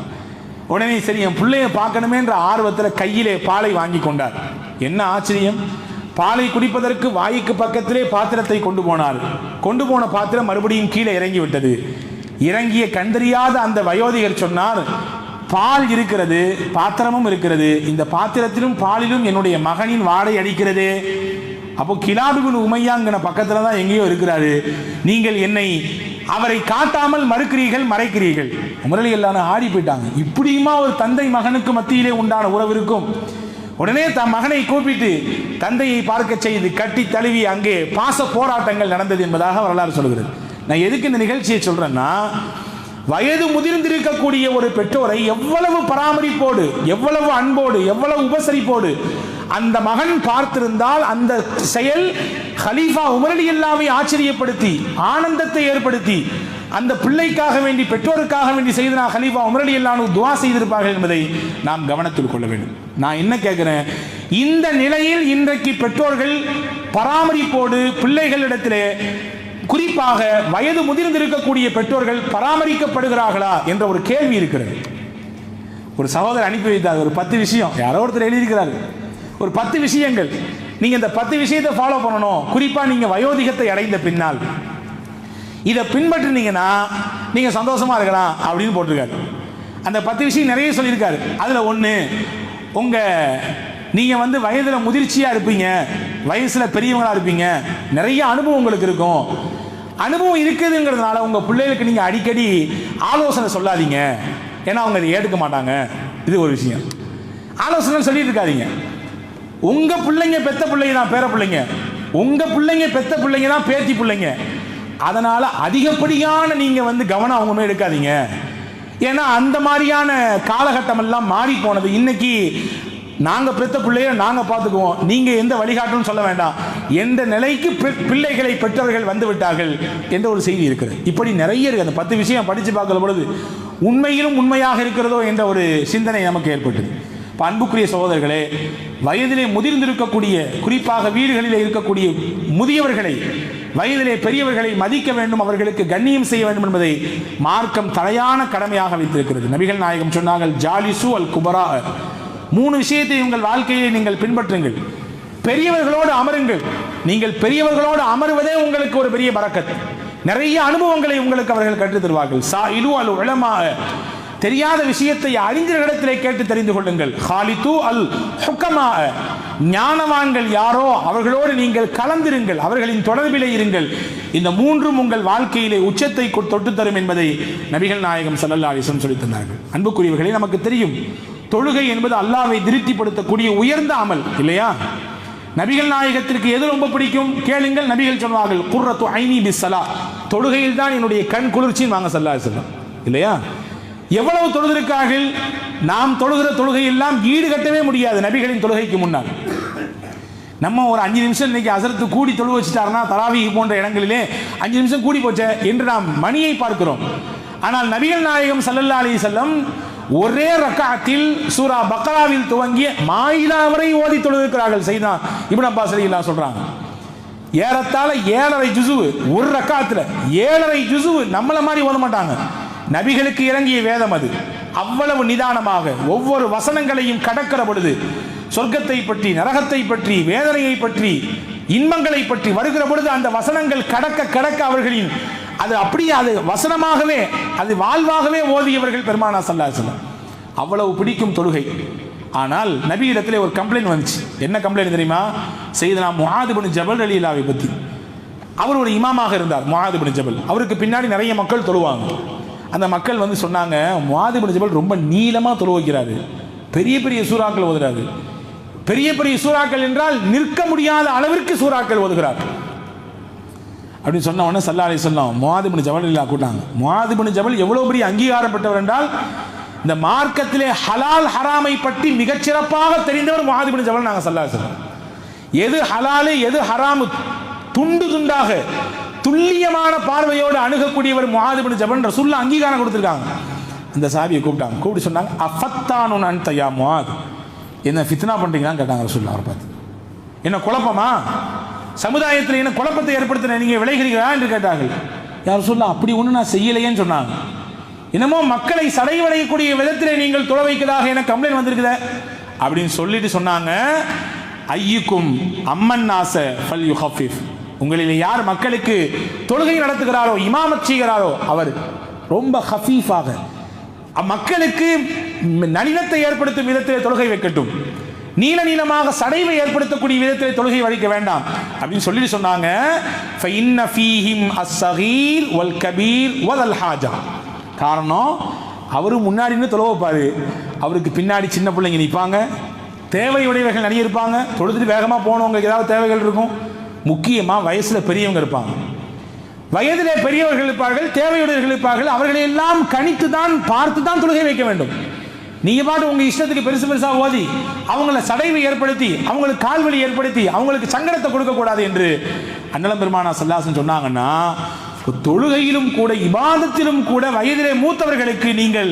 உடனே சரி என் பிள்ளையை பார்க்கணுமே என்ற ஆர்வத்தில் கையிலே பாலை வாங்கி கொண்டார். என்ன ஆச்சரியம், பாலை குடிப்பதற்கு வாய்க்கு பக்கத்திலே பாத்திரத்தை கொண்டு போனார். கொண்டு போன பாத்திரம் மறுபடியும் கீழே இறங்கி விட்டது. இறங்கிய கண்டறியாத அந்த வயோதிகர் சொன்னார், பால் இருக்கிறது, பாத்திரமும் இருக்கிறது, இந்த பாத்திரத்திலும் பாலிலும் என்னுடைய மகனின் வாடை அடிக்கிறதே. அப்போ கிலாப் இப்னு உமையாங்கிற பக்கத்துல தான் எங்கேயோ இருக்கிறாரு, நீங்கள் என்னை அவரை காட்டாமல் மறுக்கிறீர்கள், மறைக்கிறீர்கள். உமர் ரலியல்லாஹு ஆடி போயிட்டாங்க. இப்படியுமா ஒரு தந்தை மகனுக்கு மத்தியிலே உண்டான உறவு இருக்கும்? உடனே தன் மகனை கூப்பிட்டு தந்தையை பார்க்க செய்து கட்டி தழுவி அங்கே பாச போராட்டங்கள் நடந்தது என்பதாக வரலாறு சொல்கிறது. நான் எதுக்கு இந்த நிகழ்ச்சியை சொல்றேன்னா, வயது முதிர்ந்திருக்கக்கூடிய ஒரு பெற்றோரை எவ்வளவு பராமரிப்போடு, எவ்வளவு அன்போடு, எவ்வளவு உபசரிப்போடு அந்த மகன் பார்த்திருந்தால் அந்த செயல் ஹலீஃபா உமர் ரலியல்லாஹு ஆச்சரியப்படுத்தி ஆனந்தத்தை ஏற்படுத்தி அந்த பிள்ளைக்காக வேண்டி, பெற்றோருக்காக வேண்டி செய்தனா ஹலீஃபா உமர் ரலியல்லாஹு துஆ செய்திருப்பார்கள் என்பதை நாம் கவனத்தில் கொள்ள வேண்டும். நான் என்ன கேட்கிறேன், இந்த நிலையில் இன்றைக்கு பெற்றோர்கள் பராமரிப்போடு பிள்ளைகளிடத்திலே, குறிப்பாக வயது முதிர்ந்திருக்கக்கூடிய பெற்றோர்கள் பராமரிக்கப்படுகிறார்களா என்ற ஒரு கேள்வி இருக்கிறது. ஒரு சகோதரர் அனுப்பி வைத்தார், ஒரு 10 விஷயம், யாரோ ஒருத்தர் எழுதியிருக்கிறார், ஒரு 10 விஷயங்கள், நீங்க இந்த 10 விஷயத்தை ஃபாலோ பண்ணணும், குறிப்பா நீங்க வயோதிகத்தை அடைந்த பின்னால் இதை பின்பற்றினீங்கன்னா நீங்க சந்தோஷமா இருக்கலாம் அப்படின்னு போட்டிருக்காரு. அந்த 10 விஷயம் நிறைய சொல்லியிருக்காரு. அதுல ஒண்ணு, நீங்க வந்து வயதுல முதிர்ச்சியா இருப்பீங்க, வயசுல பெரியவங்களா இருப்பீங்க, நிறைய அனுபவம் உங்களுக்கு இருக்கும். அனுபவம் இருக்குதுங்கிறதுனால உங்க பிள்ளைகளுக்கு நீங்க அடிக்கடி ஆலோசனை சொல்லாதீங்க, ஏன்னா அவங்க அதை ஏற்றுக்க மாட்டாங்க. இது ஒரு விஷயம். ஆலோசனை சொல்லிட்டு இருக்காதீங்க. உங்க பிள்ளைங்க பெத்த பிள்ளைங்க தான் பேர பிள்ளைங்க, உங்க பிள்ளைங்க பெத்த பிள்ளைங்க தான் பேத்தி பிள்ளைங்க. அதனால அதிகப்படியான நீங்க வந்து கவனம் அவங்க மேல எடுக்காதீங்க. ஏன்னா அந்த மாதிரியான காலகட்டம் எல்லாம் மாறி போனது. இன்னைக்கு நாங்க பெத்த பிள்ளைய நாங்க பார்த்துக்குவோம், நீங்க எந்த வழிகாட்டும் சொல்ல வேண்டாம் என்ற நிலைக்கு பிள்ளைகளை பெற்றவர்கள் வந்து விட்டார்கள் என்ற ஒரு செய்தி இருக்கிறது. இப்படி நிறைய இருக்கு. அந்த 10 விஷயம் படிச்சு பார்க்கிற பொழுது உண்மையிலும் உண்மையாக இருக்கிறதோ என்ற ஒரு சிந்தனை நமக்கு ஏற்பட்டது. அன்புக்குரிய சகோதரர்களே, வயதிலே முதிர்ந்திருக்கக்கூடிய, குறிப்பாக வீடுகளிலே இருக்கக்கூடிய முதியவர்களை, வயதிலே பெரியவர்களை மதிக்க வேண்டும், அவர்களுக்கு கண்ணியம் செய்ய வேண்டும் என்பதை மார்க்கம் தலையான கடமையாக வைத்திருக்கிறது. நபிகள் நாயகம் சொன்னார்கள், ஜாலிசு அல் குபரா, 3 விஷயத்தை உங்கள் வாழ்க்கையை நீங்கள் பின்பற்றுங்கள். பெரியவர்களோடு அமருங்கள். நீங்கள் பெரியவர்களோடு அமருவதே உங்களுக்கு ஒரு பெரிய பரக்கத். நிறைய அனுபவங்களை உங்களுக்கு அவர்கள் கற்றுத் தருவார்கள். சாயிலு அல் உலமா, தெரியாத விஷயத்தை அறிஞர்களிடத்திலே கேட்டு தெரிந்து கொள்ளுங்கள். ஹாலிது அல் ஹுக்கமா, ஞானவான்கள் யாரோ அவர்களோடு நீங்கள் கலந்திருங்கள், அவர்களின் தொடர்பிலே இருங்கள். இந்த 3ம் உங்கள் வாழ்க்கையிலே உச்சத்தை தொட்டு தரும் என்பதை நபிகள் நாயகம் ஸல்லல்லாஹு அலைஹி வஸல்லம் சொல்லித் தந்தார்கள். அன்புக்குரியவர்களே, நமக்கு தெரியும் தொழுகை என்பது அல்லாஹ்வை திருப்திப்படுத்தக்கூடிய உயர்ந்த அமல் இல்லையா? நபிகள் நாயகத்திற்கு எது ரொம்ப பிடிக்கும் கேளுங்கள். நபிகள் சொல்வார்கள், குர்ரத்து ஐனி பிஸ்ஸலா, தொழுகையில் தான் என்னுடைய கண் குளிர்ச்சின்னு வாங்க ஸல்லல்லாஹு அலைஹி வஸல்லம் இல்லையா? எவ்வளவு தொழுதிருக்கார்கள்? நாம் தொழுகிற தொழுகை எல்லாம் ஈடுகட்டவே முடியாது நபிகளின் தொழுகைக்கு முன்னால். நம்ம ஒரு 5 நிமிஷம் இன்னைக்கு அசரத்து கூடி தொழு வச்சுட்டாருன்னா, தராவீஹ் போன்ற இடங்களிலே 5 நிமிஷம் கூடி போச்சே என்று நாம் மணியை பார்க்கிறோம். ஆனால் நபிகள் நாயகம் ஸல்லல்லாஹு அலைஹி வஸல்லம் ஒரே ரக்காத்தில் சூரா பக்ராவில் துவங்கிய மாயிதா வரை ஓதி தொழுதிருக்கிறார்கள். சையத்னா இப்னு அப்பாஸ் ரலியல்லாஹு சொல்றாங்க, ஏறத்தாழ 7.5 ஜுஸு ஒரு ரக்காத்துல, 7.5 ஜுஸு நம்மள மாதிரி ஓத மாட்டாங்க. நபிகளுக்கு இறங்கிய வேதம் அது. அவ்வளவு நிதானமாக ஒவ்வொரு வசனங்களையும் கடக்கிற பொழுது சொர்க்கத்தை பற்றி, நரகத்தை பற்றி, வேதனையை பற்றி, இன்பங்களை பற்றி வருகிற பொழுது அந்த வசனங்கள் கடக்க கடக்க அவர்களின் அது அப்படியே அது வசனமாகவே, அது வாழ்வாகவே ஓதியவர்கள் பெருமானா ஸல்லல்லாஹு அலைஹி வஸல்லம். அவ்வளவு பிடிக்கும் தொழுகை. ஆனால் நபி இடத்துல ஒரு கம்ப்ளைண்ட் வந்துச்சு. என்ன கம்ப்ளைண்ட் தெரியுமா? சையதுனா முஆத் இப்னு ஜபல் ரலியல்லாஹு பத்தி. அவர் ஒரு இமாமாக இருந்தார், முஆத் இப்னு ஜபல். அவருக்கு பின்னாடி நிறைய மக்கள் தொழுவாங்க. அந்த மக்கள் வந்து சொன்னாங்க, முஆத் இப்னு ஜபல் ரொம்ப நீளமாக தொழு வைக்கிறாரு, பெரிய பெரிய சூறாக்கள் ஓதுறாரு, பெரிய பெரிய சூறாக்கள் என்றால் நிற்க முடியாத அளவிற்கு சூறாக்கள் ஓதுகிறார். அப்படின்னு சொன்ன உடனே ஸல்லல்லாஹு அலைஹி வஸல்லம் முஆத் இப்னு ஜபல் கூட்டாங்க. முஆத் இப்னு ஜபல் எவ்வளவு பெரிய அங்கீகாரம் பெற்றவர் என்றால், இந்த மார்க்கத்திலே ஹலால் ஹராமை பற்றி மிகச்சிறப்பாக தெரிந்தவர் முஆத் இப்னு ஜபல். நாங்கள் ஸல்லல்லாஹு அலைஹி வஸல்லம் எது ஹலாலு எது ஹராமு துண்டு துண்டாக துல்லியமான பார்வையோடு அணுகக்கூடியவர் முஆத் இப்னு ஜபல். ரசூலுல்லாஹ் அங்கீகாரம் கொடுத்துருக்காங்க. அந்த சஹாபியை கூப்பிட்டு சொன்னாங்க, அஃபத்தானுன் அன்த யா முஆத், என்ன ஃபித்னா பண்றீங்களான்னு கேட்டாங்க ரசூலுல்லாஹ். அவரை பார்த்து, என்ன குழப்பமா, சமுதாயத்தில் என்ன குழப்பத்தை ஏற்படுத்தின, நீங்க விளைகிறீர்களா என்று கேட்டார்கள். யார் ரசூலுல்லாஹ் அப்படி ஒன்று நான் செய்யலையேன்னு சொன்னாங்க. என்னமோ மக்களை சடைவடையக்கூடிய விதத்தில் நீங்கள் தொழ வைக்கிறதாக எனக்கு கம்ப்ளைண்ட் வந்திருக்குத அப்படின்னு சொல்லிட்டு சொன்னாங்க, ஐயுக்கும் அம்மன் நாச ஃபல் யுஹஃபிஃப், உங்களில் யார் மக்களுக்கு தொழுகை நடத்துகிறாரோ இமாமத் செய்கிறாரோ அவர் ரொம்ப ஹஃபீஃபாக மக்களுக்கு நளினத்தை ஏற்படுத்தும் விதத்தில் தொழுகை வைக்கட்டும், நீல நீளமாக சடைவை ஏற்படுத்தக்கூடிய விதத்தில் தொழுகை வைக்க வேண்டாம் அப்படின்னு சொல்லிட்டு சொன்னாங்க. ஃபஇன்ன ஃபீஹிம் அஸ்ஸகீர் வல் கபீர் வல் ஹாஜா, காரணம் அவரு முன்னாடி நின்று தொழ வைப்பாரு, அவருக்கு பின்னாடி சின்ன பிள்ளைங்க நிற்பாங்க, தேவையுடையவர்கள் நிறைய இருப்பாங்க, தொழுதுட்டு வேகமாக போனவங்களுக்கு ஏதாவது தேவைகள் இருக்கும், முக்கியமாக வயசில் பெரியவங்க இருப்பாங்க, வயதிலே பெரியவர்கள் இருப்பார்கள், தேவையுடையவர்கள் இருப்பார்கள், அவர்களை எல்லாம் கணித்து தான் பார்த்து தான் தொழுகை வைக்க வேண்டும். நீங்க பாட்டு உங்க இஷ்டத்துக்கு பெருசு பெருசா ஓதி அவங்கள சடைவை ஏற்படுத்தி அவங்களுக்கு கால்வலி ஏற்படுத்தி அவங்களுக்கு சங்கடத்தை கொடுக்க கூடாது என்று அண்ணலம் பெருமானா ஸல்லல்லாஹு அலைஹி வஸல்லம் சொன்னாங்கன்னா, தொழுகையிலும் கூட இபாதத்திலும் கூட வயதிலே மூத்தவர்களுக்கு நீங்கள்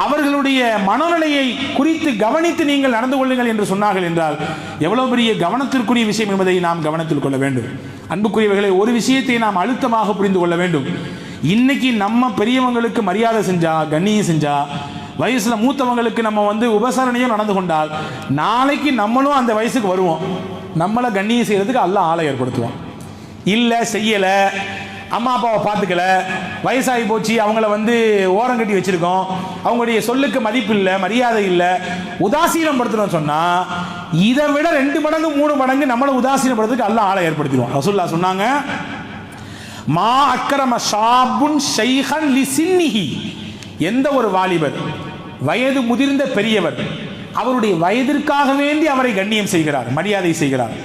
அவர்களுடைய மனநிலையை குறித்து கவனித்து நீங்கள் நடந்து கொள்ளுங்கள் என்று சொன்னார்கள் என்றால் எவ்வளவு பெரிய கவனத்திற்குரிய விஷயம் என்பதை நாம் கவனத்தில் கொள்ள வேண்டும். அன்புக்குரியவர்களை, ஒரு விஷயத்தை நாம் அழுத்தமாக புரிந்து கொள்ள வேண்டும். இன்னைக்கு நம்ம பெரியவங்களுக்கு மரியாதை செஞ்சா, கண்ணியம் செஞ்சா, வயசுல மூத்தவங்களுக்கு நம்ம உபசரணையும் நடந்து கொண்டால், நாளைக்கு நம்மளும் அந்த வயசுக்கு வருவோம், நம்மளை கண்ணியம் செய்யறதுக்கு அல்லாஹ் ஆளை ஏற்படுத்துவோம். இல்லை செய்யல, அம்மா அப்பாவை பார்த்துக்கல, வயசாகி போச்சு, அவங்கள ஓரம் கட்டி வச்சிருக்கோம், அவங்களுடைய சொல்லுக்கு மதிப்பு இல்லை, மரியாதை இல்லை, உதாசீனம் படுத்தணும் சொன்னா இதை விட 2 மடங்கு 3 மடங்கு நம்மளை உதாசீனப்படுறதுக்கு அல்லாஹ் ஆளை ஏற்படுத்திடுவோம். ரசூலுல்லாஹ் சொன்னாங்க, மா அக்ரம ஷாபுன் ஷைஹன் லிசின்னிஹி, எந்த ஒரு வாலிபர் வயது முதிர்ந்த பெரியவர் அவருடைய வயதிற்காக வேண்டி அவரை கண்ணியம் செய்கிறார், மரியாதை செய்கிறார்,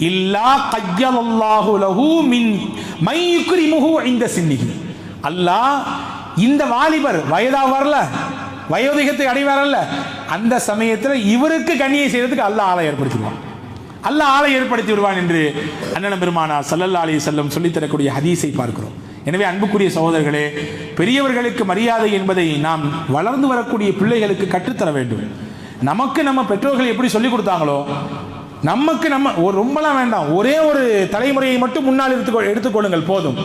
இல்லா கய்யலல்லாஹு லஹு மின் மையுக்ரிமுஹு இன்த சின்னிஹி, அல்லாஹ் இந்த வாலிபர் வயதா வரல, வயோதிகத்தை அடைவாரல்ல, அந்த சமயத்தில் இவருக்கு கண்ணியம் செய்யறதுக்கு அல்லாஹ் ஆளை ஏற்படுத்திடுவான், அல்லாஹ் ஆளை ஏற்படுத்தி விடுவான் என்று அண்ணன் பெருமானார் ஸல்லல்லாஹு அலைஹி வஸல்லம் சொல்லித்தரக்கூடிய ஹதீஸை பார்க்கிறோம். எனவே அன்புக்குரிய சகோதரர்களே, பெரியவர்களுக்கு மரியாதை என்பதை நாம் வளர்ந்து வரக்கூடிய பிள்ளைகளுக்கு கற்றுத்தர வேண்டும். நமக்கு நம்ம பெற்றோர்கள் எப்படி சொல்லிக் கொடுத்தாங்களோ, நமக்கு நம்ம ரொம்பலாம் வேண்டாம், ஒரே ஒரு தலைமுறையை மட்டும் முன்னால் எடுத்துக்கொள்ளுங்கள் போதும்.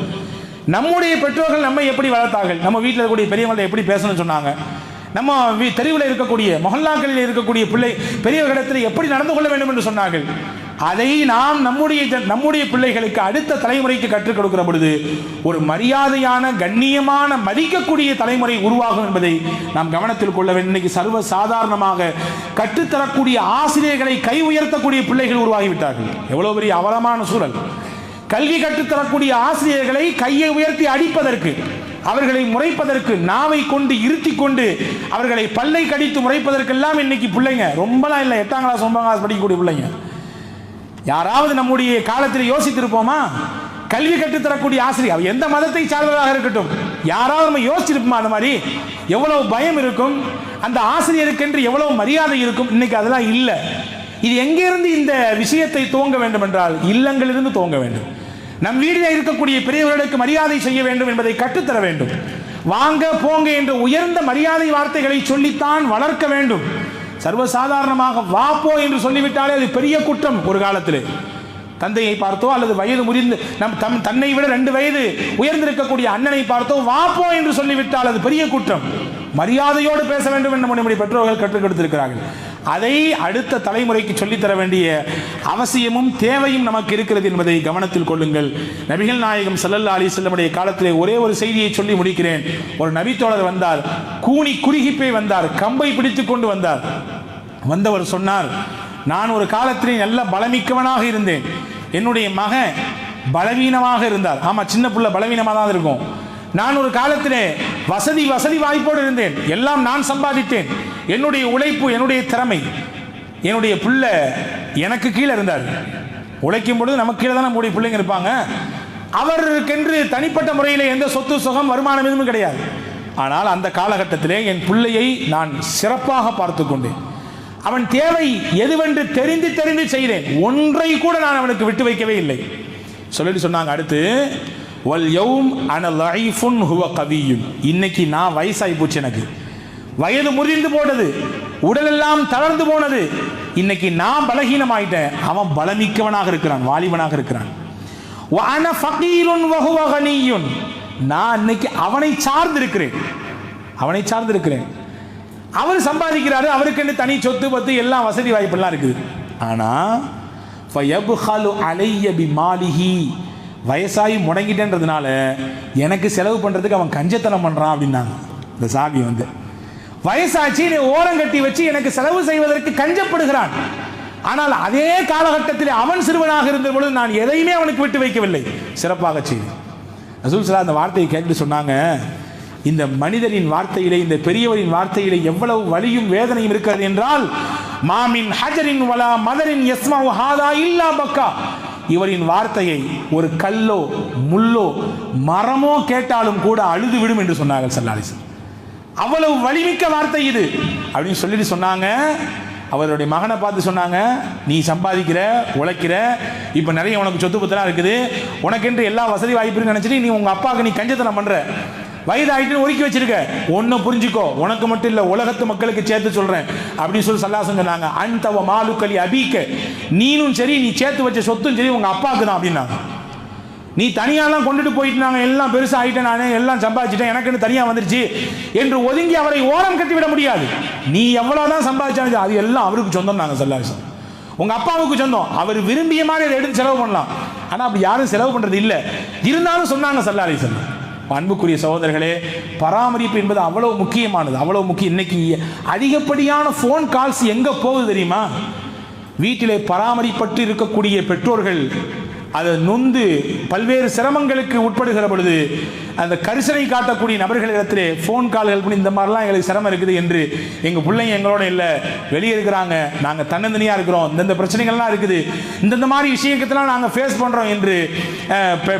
நம்முடைய பெற்றோர்கள் நம்ம எப்படி வளர்த்தார்கள், நம்ம வீட்டில் இருக்கக்கூடிய பெரியவங்களை எப்படி பேசணும்னு சொன்னாங்க, நம்ம தெருவில் இருக்கக்கூடிய மொஹல்லாக்களில் இருக்கக்கூடிய பெரியவர்களிடத்தில் எப்படி நடந்து கொள்ள வேண்டும் என்று சொன்னார்கள், அதை நாம் நம்முடைய பிள்ளைகளுக்கு அடுத்த தலைமுறைக்கு கற்றுக் கொடுக்கிற பொழுது ஒரு மரியாதையான கண்ணியமான மதிக்கக்கூடிய தலைமுறை உருவாகும் என்பதை நாம் கவனத்தில் கொள்ள வேண்டும். இன்னைக்கு சர்வ சாதாரணமாக கற்றுத்தரக்கூடிய ஆசிரியர்களை கை உயர்த்தக்கூடிய பிள்ளைகள் உருவாகிவிட்டார்கள். எவ்வளவு பெரிய அவலமான சூழல்! கல்வி கற்றுத்தரக்கூடிய ஆசிரியர்களை கையை உயர்த்தி அடிப்பதற்கு, அவர்களை முறைப்பதற்கு, நாவை கொண்டு இருத்தி கொண்டு அவர்களை பல்லை கடித்து முறைப்பதற்கெல்லாம் இன்னைக்கு பிள்ளைங்க ரொம்பலாம் இல்லை, 8ஆம் கிளாஸ் 9ஆம் கிளாஸ் படிக்கக்கூடிய பிள்ளைங்க. யாராவது நம்முடைய காலத்தில் யோசித்திருப்போமா? கல்வி கற்றுத்தரக்கூடிய ஆசிரியர் எந்த மதத்தை சார்ந்ததாக இருக்கட்டும், யாராவது நம்ம யோசிச்சிருப்போமா? அந்த மாதிரி எவ்வளவு பயம் இருக்கும், அந்த ஆசிரியருக்கு என்று எவ்வளவு மரியாதை இருக்கும். இன்னைக்கு அதெல்லாம் இல்லை. இது எங்கிருந்து இந்த விஷயத்தை துவங்க வேண்டும் என்றால் இல்லங்களிலிருந்து துவங்க வேண்டும். நம் வீட்டில் இருக்கக்கூடிய பெரியவர்களுக்கு மரியாதை செய்ய வேண்டும் என்பதை கற்றுத்தர வேண்டும். வாங்க போங்க என்ற உயர்ந்த மரியாதை வார்த்தைகளை சொல்லித்தான் வளர்க்க வேண்டும். சர்வசாதாரணமாக வாப்போ என்று சொல்லிவிட்டாலே அது பெரிய குற்றம். ஒரு காலத்தில் தந்தையை பார்த்தோ அல்லது வயது முதிர்ந்து தன்னை விட 2 வயது உயர்ந்திருக்கக்கூடிய அண்ணனை பார்த்தோ வாப்போ என்று சொல்லிவிட்டால் அது பெரிய குற்றம். மரியாதையோடு பேச வேண்டும் என்று நம்முடைய பெற்றோர்கள் கற்றுக் கொடுத்திருக்கிறார்கள். அதை அடுத்த தலைமுறைக்கு சொல்லித்தர வேண்டிய அவசியமும் தேவையும் நமக்கு இருக்கிறது என்பதை கவனத்தில் கொள்ளுங்கள். நபிகள் நாயகம் ஸல்லல்லாஹு அலைஹி வஸல்லம் காலத்திலே ஒரே ஒரு செய்தியை சொல்லி முடிக்கிறேன். ஒரு நபித்தோழர் வந்தார், கூனி குறுகிப்பை வந்தார், கம்பை பிடித்து கொண்டு வந்தார். வந்தவர் சொன்னார், நான் ஒரு காலத்திலே நல்ல பலமிக்கவனாக இருந்தேன், என்னுடைய மகன் பலவீனமாக இருந்தார். ஆமா, சின்ன புள்ள பலவீனமாக தான் இருக்கும். நான் ஒரு காலத்திலே வசதி வாய்ப்போடு இருந்தேன், எல்லாம் நான் சம்பாதித்தேன், என்னுடைய உழைப்பு, என்னுடைய திறமை. என்னுடைய புள்ள எனக்கு கீழே இருந்தார். உழைக்கும் பொழுது நமக்கு கீழே தானே நம்முடைய பிள்ளைங்க இருப்பாங்க. அவருக்கென்று தனிப்பட்ட முறையில் எந்த சொத்து சுகம் வருமானம் எதுவும் கிடையாது. ஆனால் அந்த காலகட்டத்திலே என் பிள்ளையை நான் சிறப்பாக பார்த்து கொண்டேன். அவன் தேவை எதுவென்று தெரிந்து தெரிந்து செய்தேன். ஒன்றை கூட நான் அவனுக்கு விட்டு வைக்கவே இல்லை. சொல்லிட்டு சொன்னாங்க அடுத்து, வல் யௌம் அன லைஃபுன் ஹுவ கவியுன். இன்னைக்கு நான் வயசாகி போச்சு, எனக்கு வயது முதிர்ந்து போனது, உடலெல்லாம் தளர்ந்து போனது. இன்னைக்கு நான் பலகீனமாயிட்டேன், அவன் பலமிக்கவனாக இருக்கிறான், வாலிபனாக இருக்கிறான். வ அன ஃபகீருன் வ ஹுவ கனியுன். நான் இன்னைக்கு அவனை சார்ந்திருக்கிறேன், அவனை சார்ந்திருக்கிறேன். அவர் சம்பாதிக்கிறாரு, அவருக்கு என்ன தனி சொத்து பத்து எல்லாம் வசதி வாய்ப்பெல்லாம் இருக்குது. ஆனால் ஃபயப்ஹலு அலைய பிமாலிஹி, வயசாகி முடங்கிட்டேன்றதுனால எனக்கு செலவு பண்ணுறதுக்கு அவன் கஞ்சத்தனம் பண்ணுறான் அப்படின்னாங்க. இந்த சாபி வயசாச்சு நீ ஓரம் கட்டி வச்சு எனக்கு செலவு செய்வதற்கு கஞ்சப்படுகிறான். ஆனால் அதே காலகட்டத்தில் அவன் சிறுவனாக இருந்த பொழுது நான் எதையுமே அவனுக்கு விட்டு வைக்கவில்லை, சிறப்பாக செய்தேன். ரசூல் ஸல்லல்லாஹு அந்த வார்த்தையை கேட்டு சொன்னாங்க, இந்த மனிதரின் வார்த்தையிலே, இந்த பெரியவரின் வார்த்தையிலே எவ்வளவு வலியும் வேதனையும் இருக்கிறது என்றால், மாமின் ஹஜரின் வலா மதரின் யஸ்மஉ ஹாதா இல்லா பக்கா. இவரின் வார்த்தையை ஒரு கல்லோ முள்ளோ மரமோ கேட்டாலும் கூட அழுது விடும் என்று சொன்னார்கள் ஸல்லல்லாஹு அலைஹி வஸல்லம். அவ்வளவு வலிமிக்க வார்த்தை இது அப்படின்னு சொல்லிட்டு சொன்னாங்க. அவருடைய மகனை பார்த்து சொன்னாங்க, நீ சம்பாதிக்கிற, உழைக்கிற, இப்போ நிறைய உனக்கு சொத்து பத்தெல்லாம் இருக்குது, உனக்கென்று எல்லா வசதி வாய்ப்புன்னு நினச்சிட்டு நீ உங்கள் அப்பாவுக்கு நீ கஞ்சத்தனம் பண்ணுற, வயதாயிட்டு ஒதுக்கி வச்சிருக்க. ஒன்றும் புரிஞ்சுக்கோ, உனக்கு மட்டும் இல்லை உலகத்து மக்களுக்கு சேர்த்து சொல்கிறேன் அப்படின்னு சொல்லி ஸல்லல்லாஹு சொன்னாங்க. அன்தவ மாலுக்கலி அபீக்க, நீனும் சரி நீ சேர்த்து வச்ச சொத்தும் சரி உங்கள் அப்பாவுக்கு தான் அப்படின்னாங்க. நீ தனியாலாம் கொண்டுட்டு போயிட்டு நாங்கள் எல்லாம் பெருசாக ஆகிட்டேன், நானே எல்லாம் சம்பாதிச்சிட்டேன், எனக்குன்னு தனியாக வந்துருச்சு என்று ஒதுங்கி அவரை ஓரம் கட்டிவிட முடியாது. நீ எவ்வளோதான் சம்பாதிச்சாலும் அது எல்லாம் அவருக்கு சொந்தம். நாங்கள் ஸல்லல்லாஹு உங்கள் அப்பாவுக்கு சொந்தம், அவர் விரும்பிய மாதிரி அதை எடுத்து செலவு பண்ணலாம். ஆனால் அப்படி யாரும் செலவு பண்ணுறது இல்லை. இருந்தாலும் சொன்னாங்க ஸல்லல்லாஹு அலைஹி வஸல்லம். அன்புக்குரிய சகோதரர்களே, பராமரிப்பு என்பது அவ்வளவு முக்கியமானது, அவ்வளவு முக்கியம். இன்னைக்கு அதிகப்படியான ஃபோன் கால்ஸ் எங்கே போகுது தெரியுமா? வீட்டிலே பராமரிப்பட்டு இருக்கக்கூடிய பெற்றோர்கள் அதை நொந்து பல்வேறு சிரமங்களுக்கு உட்படுகிற பொழுது அந்த கரிசனை காட்டக்கூடிய நபர்களிடத்திலே ஃபோன் கால்கள் பண்ணி, இந்த மாதிரிலாம் எங்களுக்கு சிரமம் இருக்குது என்று, எங்கள் பிள்ளைங்க எங்களோட இல்லை, வெளியே இருக்கிறாங்க, நாங்கள் தன்னந்தனியாக இருக்கிறோம், இந்தந்த பிரச்சனைகள்லாம் இருக்குது, இந்தந்த மாதிரி விஷயத்தெல்லாம் நாங்கள் ஃபேஸ் பண்ணுறோம் என்று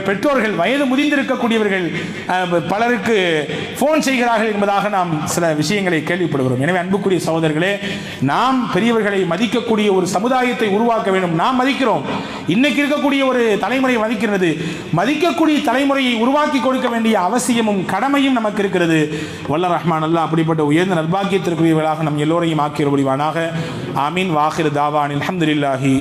பெற்றோர்கள், வயது முதிர்ந்திருக்கக்கூடியவர்கள் பலருக்கு ஃபோன் செய்கிறார்கள் என்பதாக நாம் சில விஷயங்களை கேள்விப்படுகிறோம். எனவே அன்புக்குரிய சகோதரர்களே, நாம் பெரியவர்களை மதிக்கக்கூடிய ஒரு சமுதாயத்தை உருவாக்க வேண்டும். நாம் மதிக்கிறோம், இன்னைக்கு இருக்கக்கூடிய ஒரு தலைமுறை மதிக்கிறது. மதிக்கக்கூடிய தலைமுறையை உருவாக்கி கொடுக்க வேண்டிய அவசியமும் கடமையும் நமக்கு இருக்கிறது. வல்ல ரஹ்மான் அல்லாஹ் அப்படிப்பட்ட உயர்ந்த நற்பாக்கியத்திற்குரியவர்களாக நம் எல்லோரையும் ஆக்கிய புரிவானாக. ஆமீன். வாஹிர் தாவானில் அல்ஹம்துலில்லாஹி.